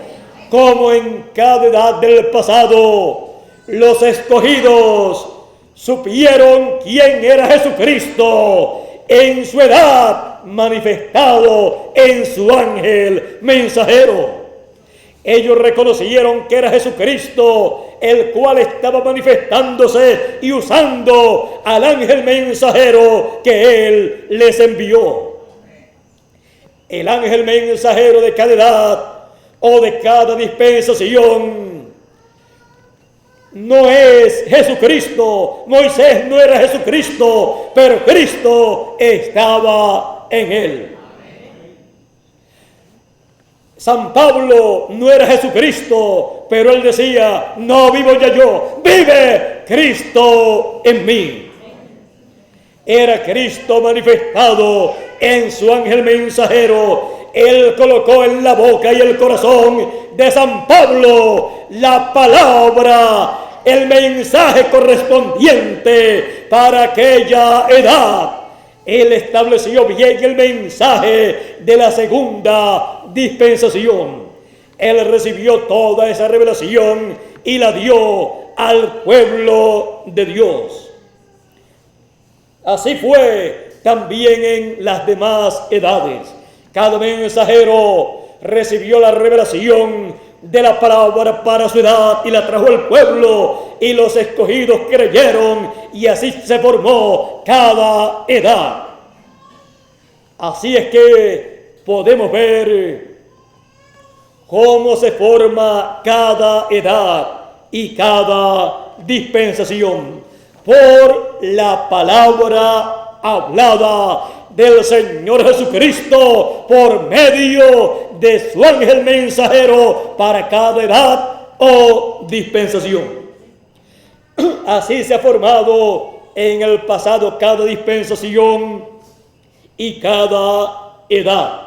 Como en cada edad del pasado, los escogidos supieron quién era Jesucristo en su edad manifestado en su ángel mensajero. Ellos reconocieron que era Jesucristo, el cual estaba manifestándose y usando al ángel mensajero que Él les envió. El ángel mensajero de cada edad o de cada dispensación no es Jesucristo. Moisés no era Jesucristo, pero Cristo estaba en él. San Pablo no era Jesucristo, pero él decía: no vivo ya yo, vive Cristo en mí. Era Cristo manifestado en su ángel mensajero. Él colocó en la boca y el corazón de San Pablo la palabra, el mensaje correspondiente para aquella edad. Él estableció bien el mensaje de la segunda dispensación. Él recibió toda esa revelación y la dio al pueblo de Dios. Así fue también en las demás edades. Cada mensajero recibió la revelación de la palabra para su edad y la trajo al pueblo, y los escogidos creyeron, y así se formó cada edad. Así es que podemos ver cómo se forma cada edad y cada dispensación por la palabra hablada del Señor Jesucristo por medio de su ángel mensajero para cada edad o dispensación. Así se ha formado en el pasado cada dispensación y cada edad.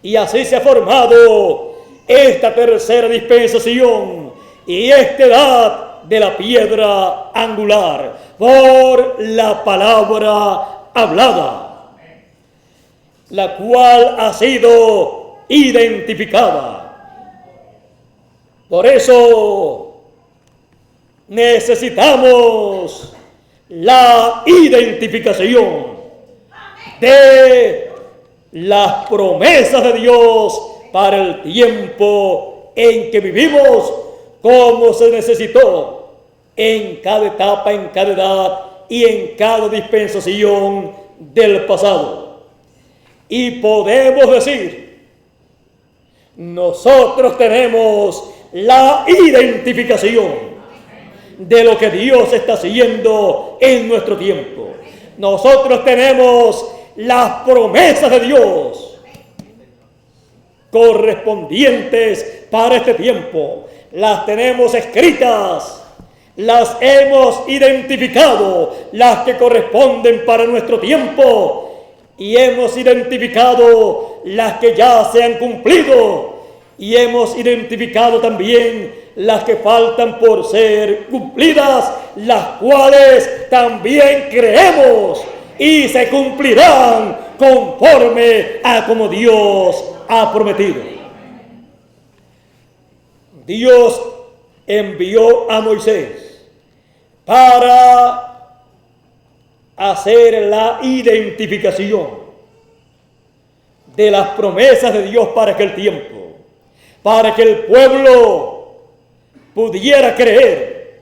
Y así se ha formado esta tercera dispensación y esta edad de la piedra angular por la palabra hablada, la cual ha sido identificada. Por eso necesitamos la identificación de las promesas de Dios para el tiempo en que vivimos, como se necesitó en cada etapa, en cada edad y en cada dispensación del pasado. Y podemos decir, nosotros tenemos la identificación de lo que Dios está haciendo en nuestro tiempo. Nosotros tenemos las promesas de Dios correspondientes para este tiempo. Las tenemos escritas, las hemos identificado, las que corresponden para nuestro tiempo, y hemos identificado las que ya se han cumplido, y hemos identificado también las que faltan por ser cumplidas, las cuales también creemos y se cumplirán conforme a como Dios ha prometido. Dios envió a Moisés para hacer la identificación de las promesas de Dios para aquel tiempo, para que el pueblo pudiera creer,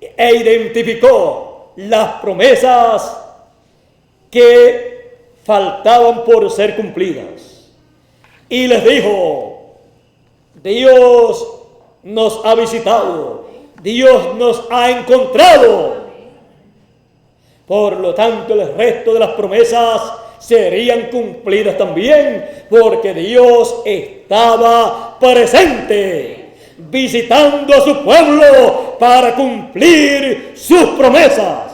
e identificó las promesas que faltaban por ser cumplidas. Y les dijo, Dios nos ha visitado, Dios nos ha encontrado. Por lo tanto, el resto de las promesas serían cumplidas también, porque Dios estaba presente, visitando a su pueblo para cumplir sus promesas.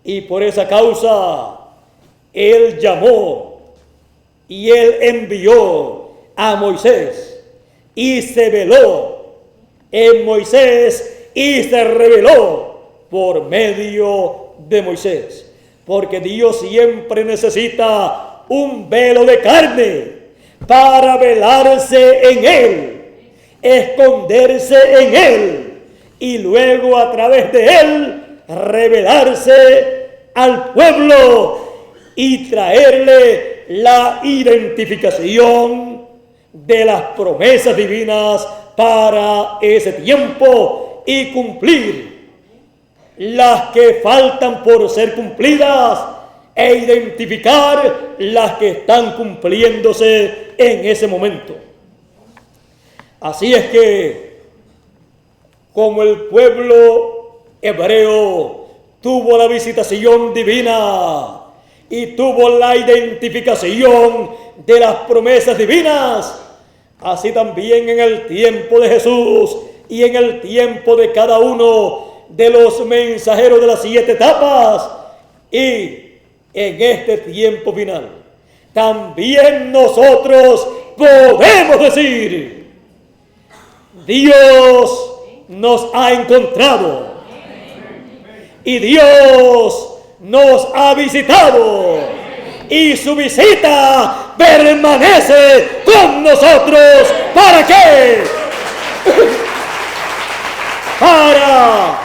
Y por esa causa, Él llamó y Él envió a Moisés, y se veló en Moisés y se reveló por medio de Moisés, porque Dios siempre necesita un velo de carne para velarse en Él, esconderse en Él y luego a través de Él revelarse al pueblo y traerle la identificación de las promesas divinas para ese tiempo y cumplir las que faltan por ser cumplidas e identificar las que están cumpliéndose en ese momento. Así es que, como el pueblo hebreo tuvo la visitación divina y tuvo la identificación de las promesas divinas, así también en el tiempo de Jesús y en el tiempo de cada uno de los mensajeros de las 7 etapas, y en este tiempo final, también nosotros podemos decir, Dios nos ha encontrado y Dios nos ha visitado, y su visita permanece con nosotros. ¿Para qué? Para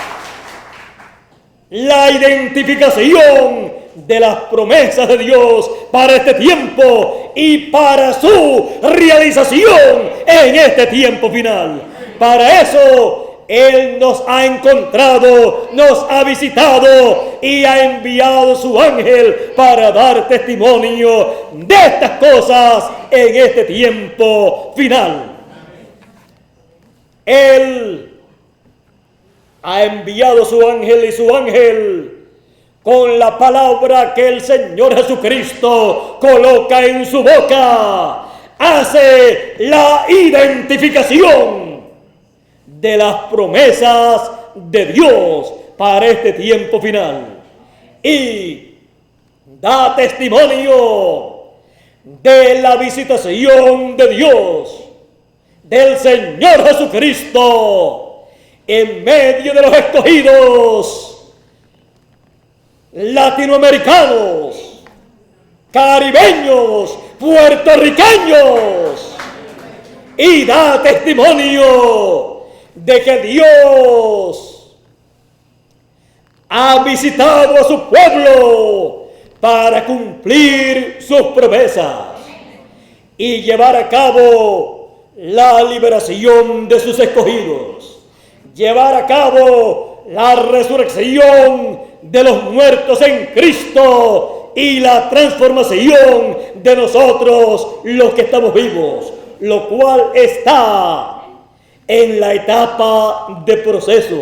la identificación de las promesas de Dios para este tiempo y para su realización en este tiempo final. Para eso Él nos ha encontrado, nos ha visitado y ha enviado su ángel para dar testimonio de estas cosas en este tiempo final. Él ha enviado su ángel y su ángel, con la palabra que el Señor Jesucristo coloca en su boca, hace la identificación de las promesas de Dios para este tiempo final y da testimonio de la visitación de Dios, del Señor Jesucristo en medio de los escogidos latinoamericanos, caribeños, puertorriqueños, y da testimonio de que Dios ha visitado a su pueblo para cumplir sus promesas y llevar a cabo la liberación de sus escogidos, llevar a cabo la resurrección de los muertos en Cristo y la transformación de nosotros los que estamos vivos, lo cual está en la etapa de proceso.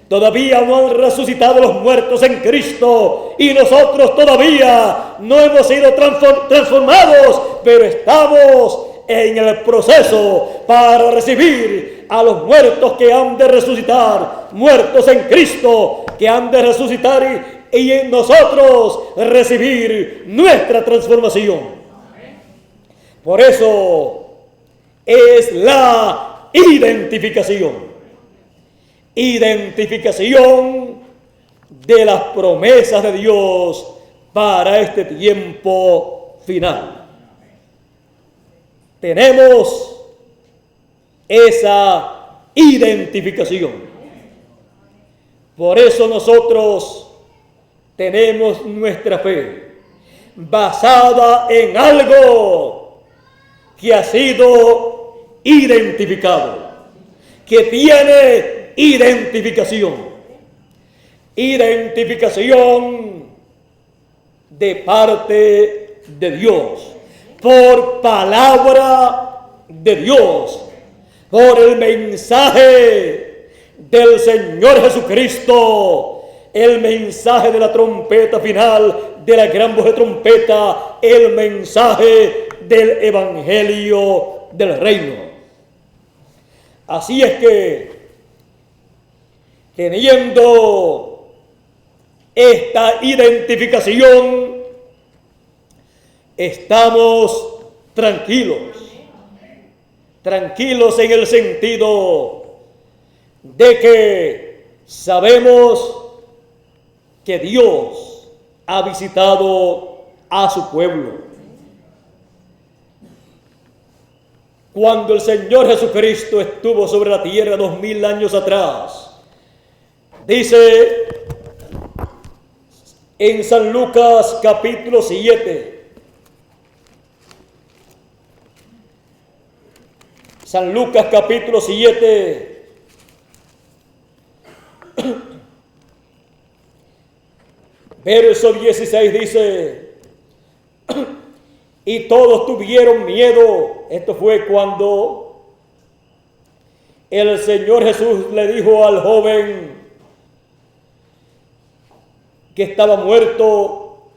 Todavía no han resucitado los muertos en Cristo y nosotros todavía no hemos sido transformados, pero estamos en el proceso para recibir a los muertos que han de resucitar, muertos en Cristo que han de resucitar y en nosotros recibir nuestra transformación. Por eso es la identificación de las promesas de Dios para este tiempo final. Tenemos esa identificación. Por eso nosotros tenemos nuestra fe basada en algo que ha sido identificado, que tiene identificación de parte de Dios, por palabra de Dios, por el mensaje del Señor Jesucristo, el mensaje de la trompeta final, de la gran voz de trompeta, el mensaje del evangelio del reino. Así es que, teniendo esta identificación, estamos tranquilos en el sentido de que sabemos que Dios ha visitado a su pueblo. Cuando el Señor Jesucristo estuvo sobre la tierra 2000 años atrás, dice en San Lucas capítulo 7, San Lucas capítulo 7, verso 16 dice: y todos tuvieron miedo. Esto fue cuando el Señor Jesús le dijo al joven que estaba muerto,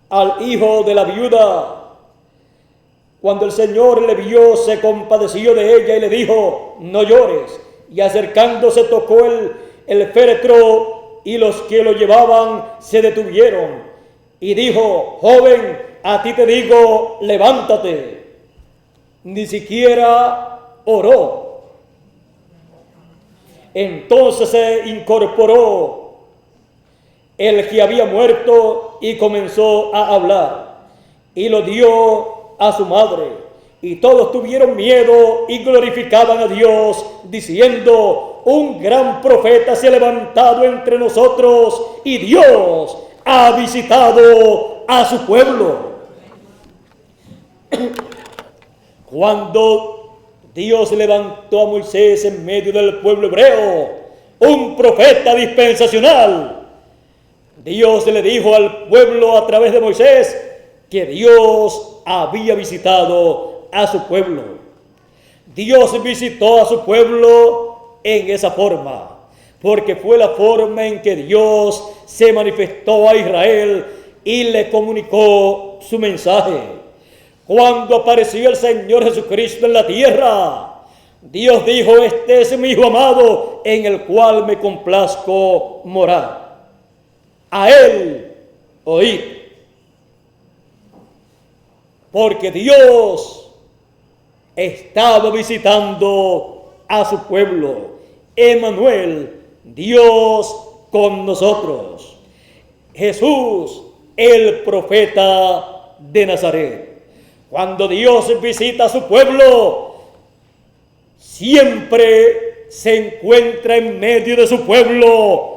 al hijo de la viuda. Cuando el Señor le vio, se compadeció de ella y le dijo: no llores. Y acercándose tocó el féretro, y los que lo llevaban se detuvieron. Y dijo: joven, a ti te digo, levántate. Ni siquiera oró. Entonces se incorporó el que había muerto y comenzó a hablar, y lo dio a su madre. Y todos tuvieron miedo y glorificaban a Dios, diciendo: un gran profeta se ha levantado entre nosotros, y Dios ha visitado a su pueblo. Cuando Dios levantó a Moisés en medio del pueblo hebreo, un profeta dispensacional. Dios le dijo al pueblo a través de Moisés que Dios había visitado a su pueblo. Dios visitó a su pueblo en esa forma, porque fue la forma en que Dios se manifestó a Israel y le comunicó su mensaje. Cuando apareció el Señor Jesucristo en la tierra, Dios dijo: este es mi Hijo amado, en el cual me complazco morar. A Él oíd. Porque Dios estaba visitando a su pueblo. Emmanuel, Dios con nosotros. Jesús, el profeta de Nazaret. Cuando Dios visita a su pueblo, siempre se encuentra en medio de su pueblo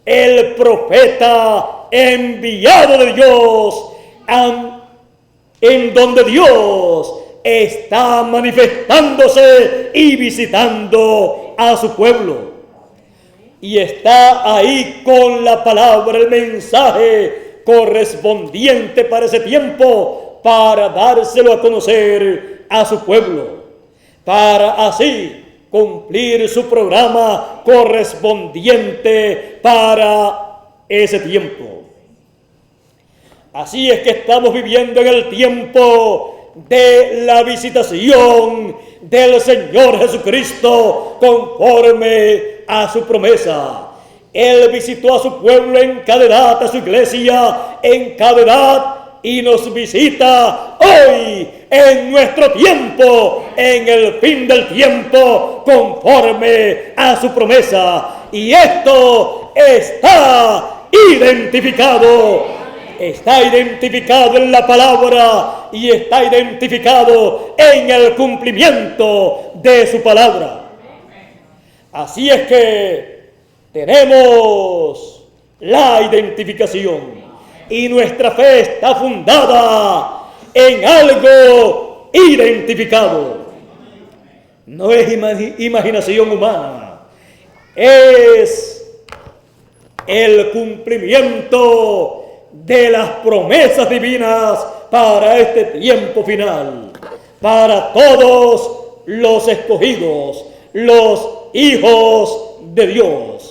el profeta enviado de Dios, en donde Dios está manifestándose y visitando a su pueblo. Y está ahí con la palabra, el mensaje correspondiente para ese tiempo, para dárselo a conocer a su pueblo, para así cumplir su programa correspondiente para ese tiempo. Así es que estamos viviendo en el tiempo de la visitación del Señor Jesucristo conforme a su promesa. Él visitó a su pueblo en cada edad, a su iglesia en cada edad, y nos visita hoy en nuestro tiempo, en el fin del tiempo, conforme a su promesa. Y esto está identificado en la palabra y está identificado en el cumplimiento de su palabra. Así es que tenemos la identificación. Y nuestra fe está fundada en algo identificado. No es imaginación humana, es el cumplimiento de las promesas divinas para este tiempo final, para todos los escogidos, los hijos de Dios.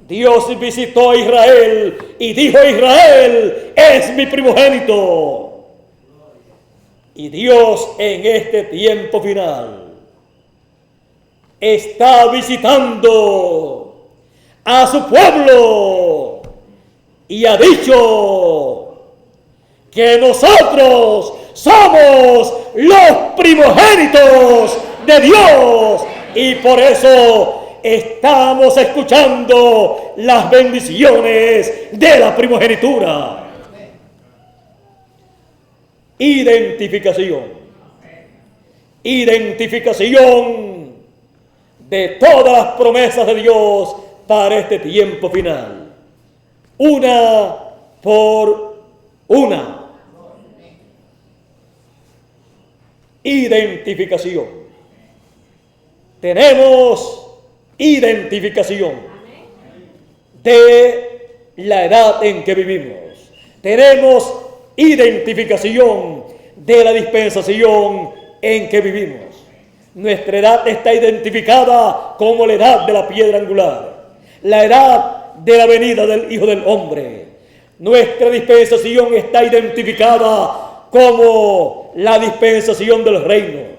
Dios visitó a Israel y dijo: Israel es mi primogénito. Y Dios en este tiempo final está visitando a su pueblo y ha dicho que nosotros somos los primogénitos de Dios, y por eso estamos escuchando las bendiciones de la primogenitura. Identificación de todas las promesas de Dios para este tiempo final, una por una. Identificación. Tenemos identificación de la edad en que vivimos. Tenemos identificación de la dispensación en que vivimos. Nuestra edad está identificada como la edad de la piedra angular, la edad de la venida del Hijo del Hombre. Nuestra dispensación está identificada como la dispensación del reino.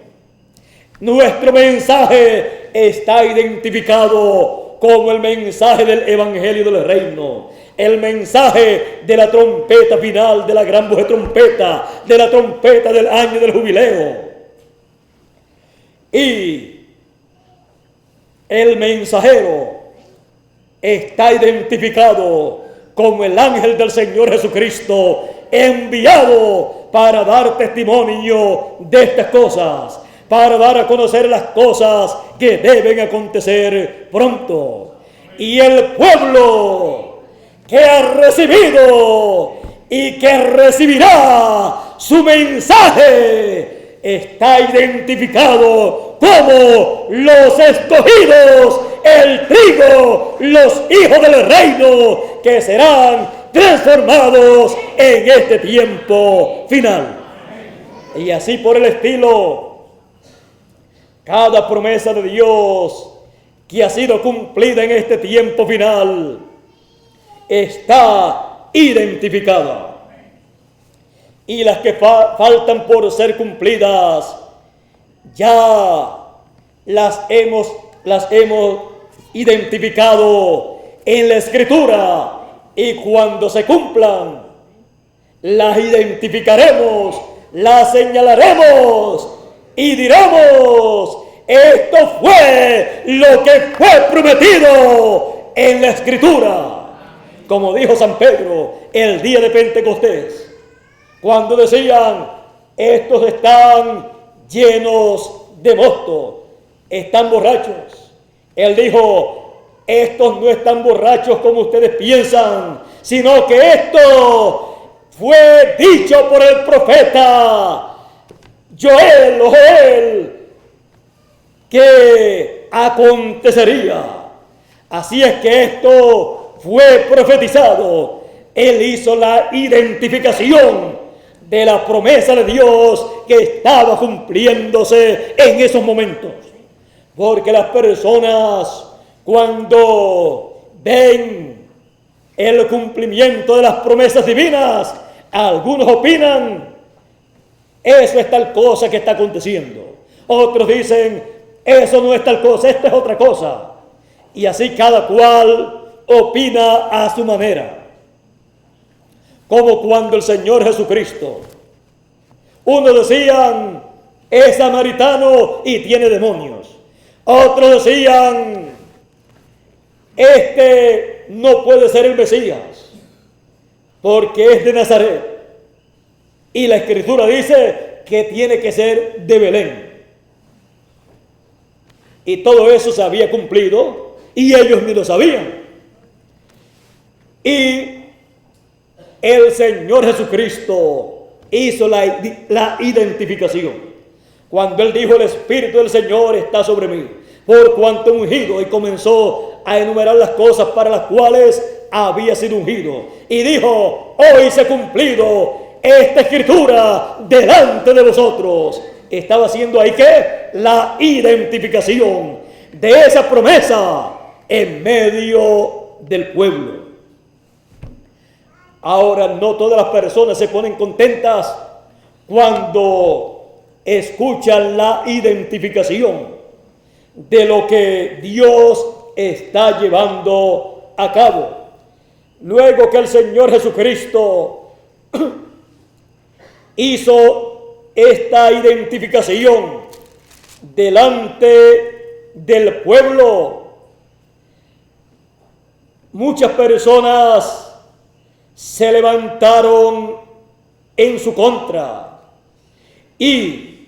Nuestro mensaje está identificado como el mensaje del Evangelio del Reino, el mensaje de la trompeta final, de la gran voz de trompeta, de la trompeta del año del jubileo. Y el mensajero está identificado como el ángel del Señor Jesucristo, enviado para dar testimonio de estas cosas, para dar a conocer las cosas que deben acontecer pronto. Y el pueblo que ha recibido y que recibirá su mensaje está identificado como los escogidos, el trigo, los hijos del reino, que serán transformados en este tiempo final. Y así por el estilo, cada promesa de Dios que ha sido cumplida en este tiempo final está identificada. Y las que faltan por ser cumplidas, ya las hemos identificado en la Escritura, y cuando se cumplan, las identificaremos, las señalaremos y diremos: esto fue lo que fue prometido en la Escritura. Como dijo San Pedro el día de Pentecostés, cuando decían: estos están llenos de mosto, están borrachos. Él dijo: estos no están borrachos como ustedes piensan, sino que esto fue dicho por el profeta Joel, que acontecería. Así es que esto fue profetizado. Él hizo la identificación de la promesa de Dios que estaba cumpliéndose en esos momentos. Porque las personas, cuando ven el cumplimiento de las promesas divinas, algunos opinan: eso es tal cosa que está aconteciendo. Otros dicen: eso no es tal cosa, esto es otra cosa. Y así cada cual opina a su manera. Como cuando el Señor Jesucristo, unos decían: es samaritano y tiene demonios. Otros decían: este no puede ser el Mesías porque es de Nazaret. Y la Escritura dice que tiene que ser de Belén. Y todo eso se había cumplido y ellos ni lo sabían. Y el Señor Jesucristo hizo la identificación. Cuando Él dijo: el Espíritu del Señor está sobre mí, por cuanto ungido, y comenzó a enumerar las cosas para las cuales había sido ungido. Y dijo: hoy se ha cumplido esta Escritura delante de vosotros. Estaba haciendo ahí ¿qué? La identificación de esa promesa en medio del pueblo. Ahora, no todas las personas se ponen contentas cuando escuchan la identificación de lo que Dios está llevando a cabo. Luego que el Señor Jesucristo hizo esta identificación delante del pueblo, muchas personas se levantaron en su contra. Y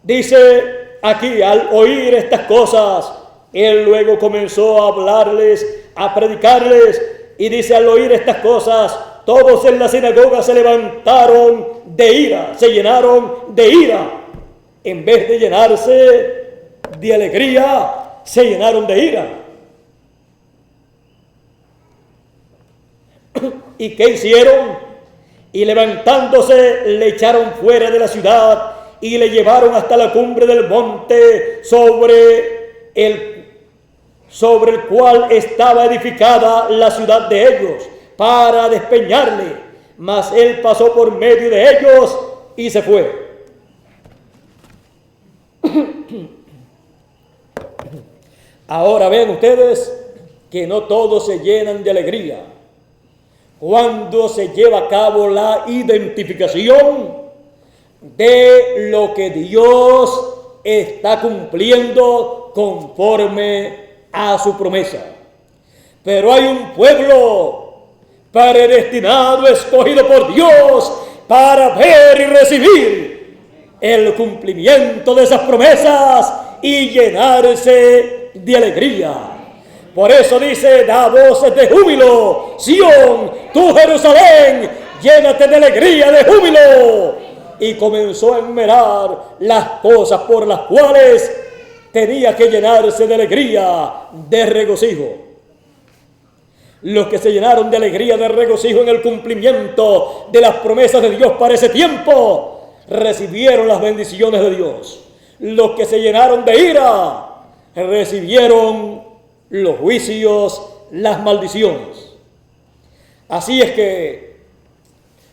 dice aquí: al oír estas cosas, Él luego comenzó a hablarles, a predicarles, y dice: al oír estas cosas, todos en la sinagoga se levantaron de ira, se llenaron de ira. En vez de llenarse de alegría, se llenaron de ira. ¿Y qué hicieron? Y levantándose, le echaron fuera de la ciudad y le llevaron hasta la cumbre del monte sobre el cual estaba edificada la ciudad de ellos, para despeñarle. Mas él pasó por medio de ellos y se fue. Ahora ven ustedes que no todos se llenan de alegría cuando se lleva a cabo la identificación de lo que Dios está cumpliendo conforme a su promesa. Pero hay un pueblo predestinado, escogido por Dios para ver y recibir el cumplimiento de esas promesas y llenarse de alegría. Por eso dice: da voces de júbilo, Sión, tú Jerusalén, llénate de alegría, de júbilo, y comenzó a enumerar las cosas por las cuales tenía que llenarse de alegría, de regocijo. Los que se llenaron de alegría, de regocijo en el cumplimiento de las promesas de Dios para ese tiempo, recibieron las bendiciones de Dios. Los que se llenaron de ira, recibieron los juicios, las maldiciones. Así es que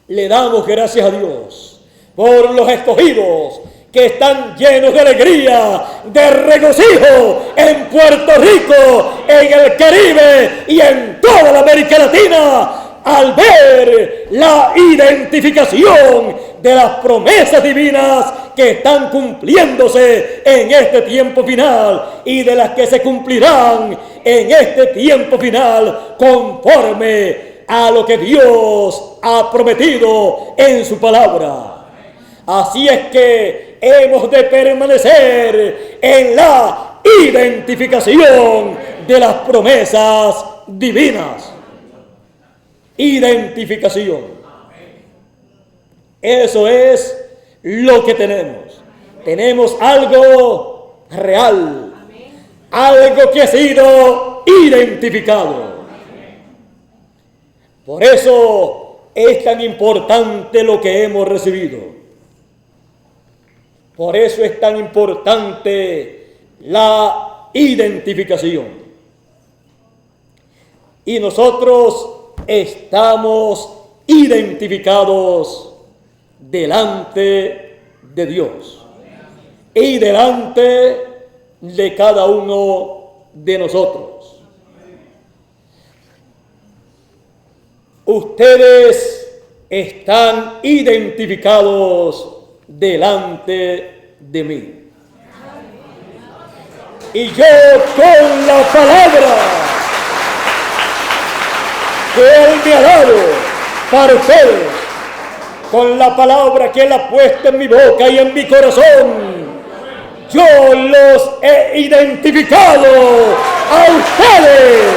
le damos gracias a Dios por los escogidos que están llenos de alegría, de regocijo en Puerto Rico, en el Caribe y en toda la América Latina, al ver la identificación de las promesas divinas que están cumpliéndose en este tiempo final y de las que se cumplirán en este tiempo final conforme a lo que Dios ha prometido en su palabra. Así es que hemos de permanecer en la identificación de las promesas divinas. Identificación. Eso es lo que tenemos. Tenemos algo real, algo que ha sido identificado. Por eso es tan importante lo que hemos recibido. Por eso es tan importante la identificación. Y nosotros estamos identificados delante de Dios y delante de cada uno de nosotros. Ustedes están identificados delante de mí. Y yo con la palabra que Él me ha dado para ustedes, con la palabra que Él ha puesto en mi boca y en mi corazón, yo los he identificado a ustedes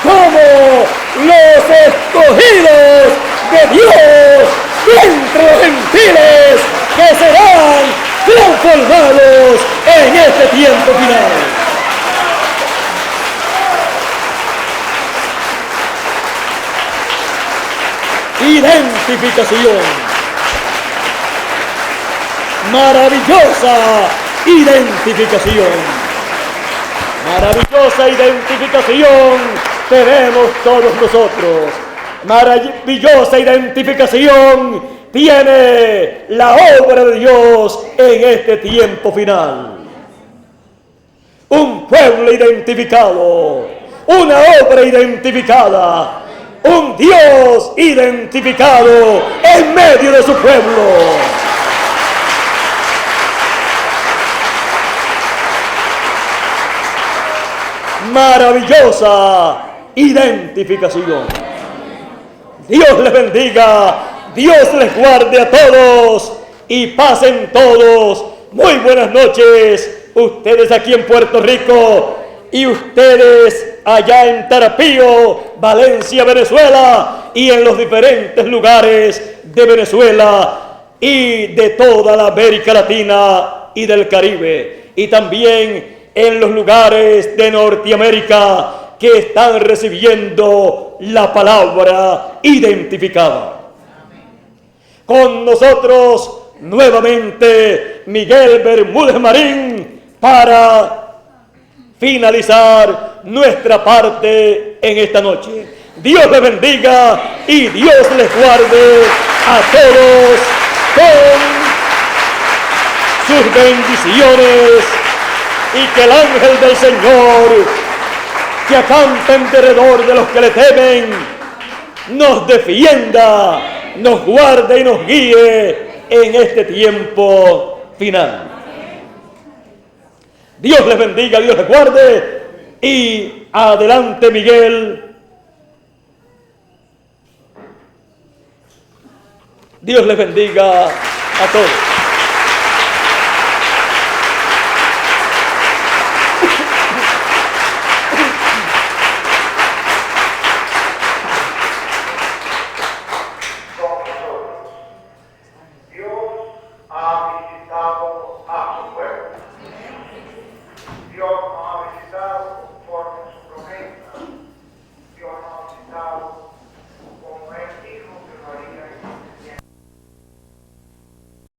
como los escogidos de Dios entre los gentiles que serán transformados en este tiempo final. Identificación. Maravillosa identificación. Maravillosa identificación tenemos todos nosotros. Maravillosa identificación tiene la obra de Dios en este tiempo final. Un pueblo identificado, una obra identificada, un Dios identificado en medio de su pueblo. Maravillosa identificación. Dios les bendiga, Dios les guarde a todos y pasen todos muy buenas noches. Ustedes aquí en Puerto Rico y ustedes allá en Tarapío, Valencia, Venezuela, y en los diferentes lugares de Venezuela y de toda la América Latina y del Caribe, y también en los lugares de Norteamérica que están recibiendo la palabra identificada. Con nosotros nuevamente Miguel Bermúdez Marín para finalizar nuestra parte en esta noche. Dios les bendiga y Dios les guarde a todos con sus bendiciones, y que el ángel del Señor, que acampa en derredor de los que le temen, nos defienda, nos guarde y nos guíe en este tiempo final. Dios les bendiga, Dios les guarde, y adelante Miguel. Dios les bendiga a todos.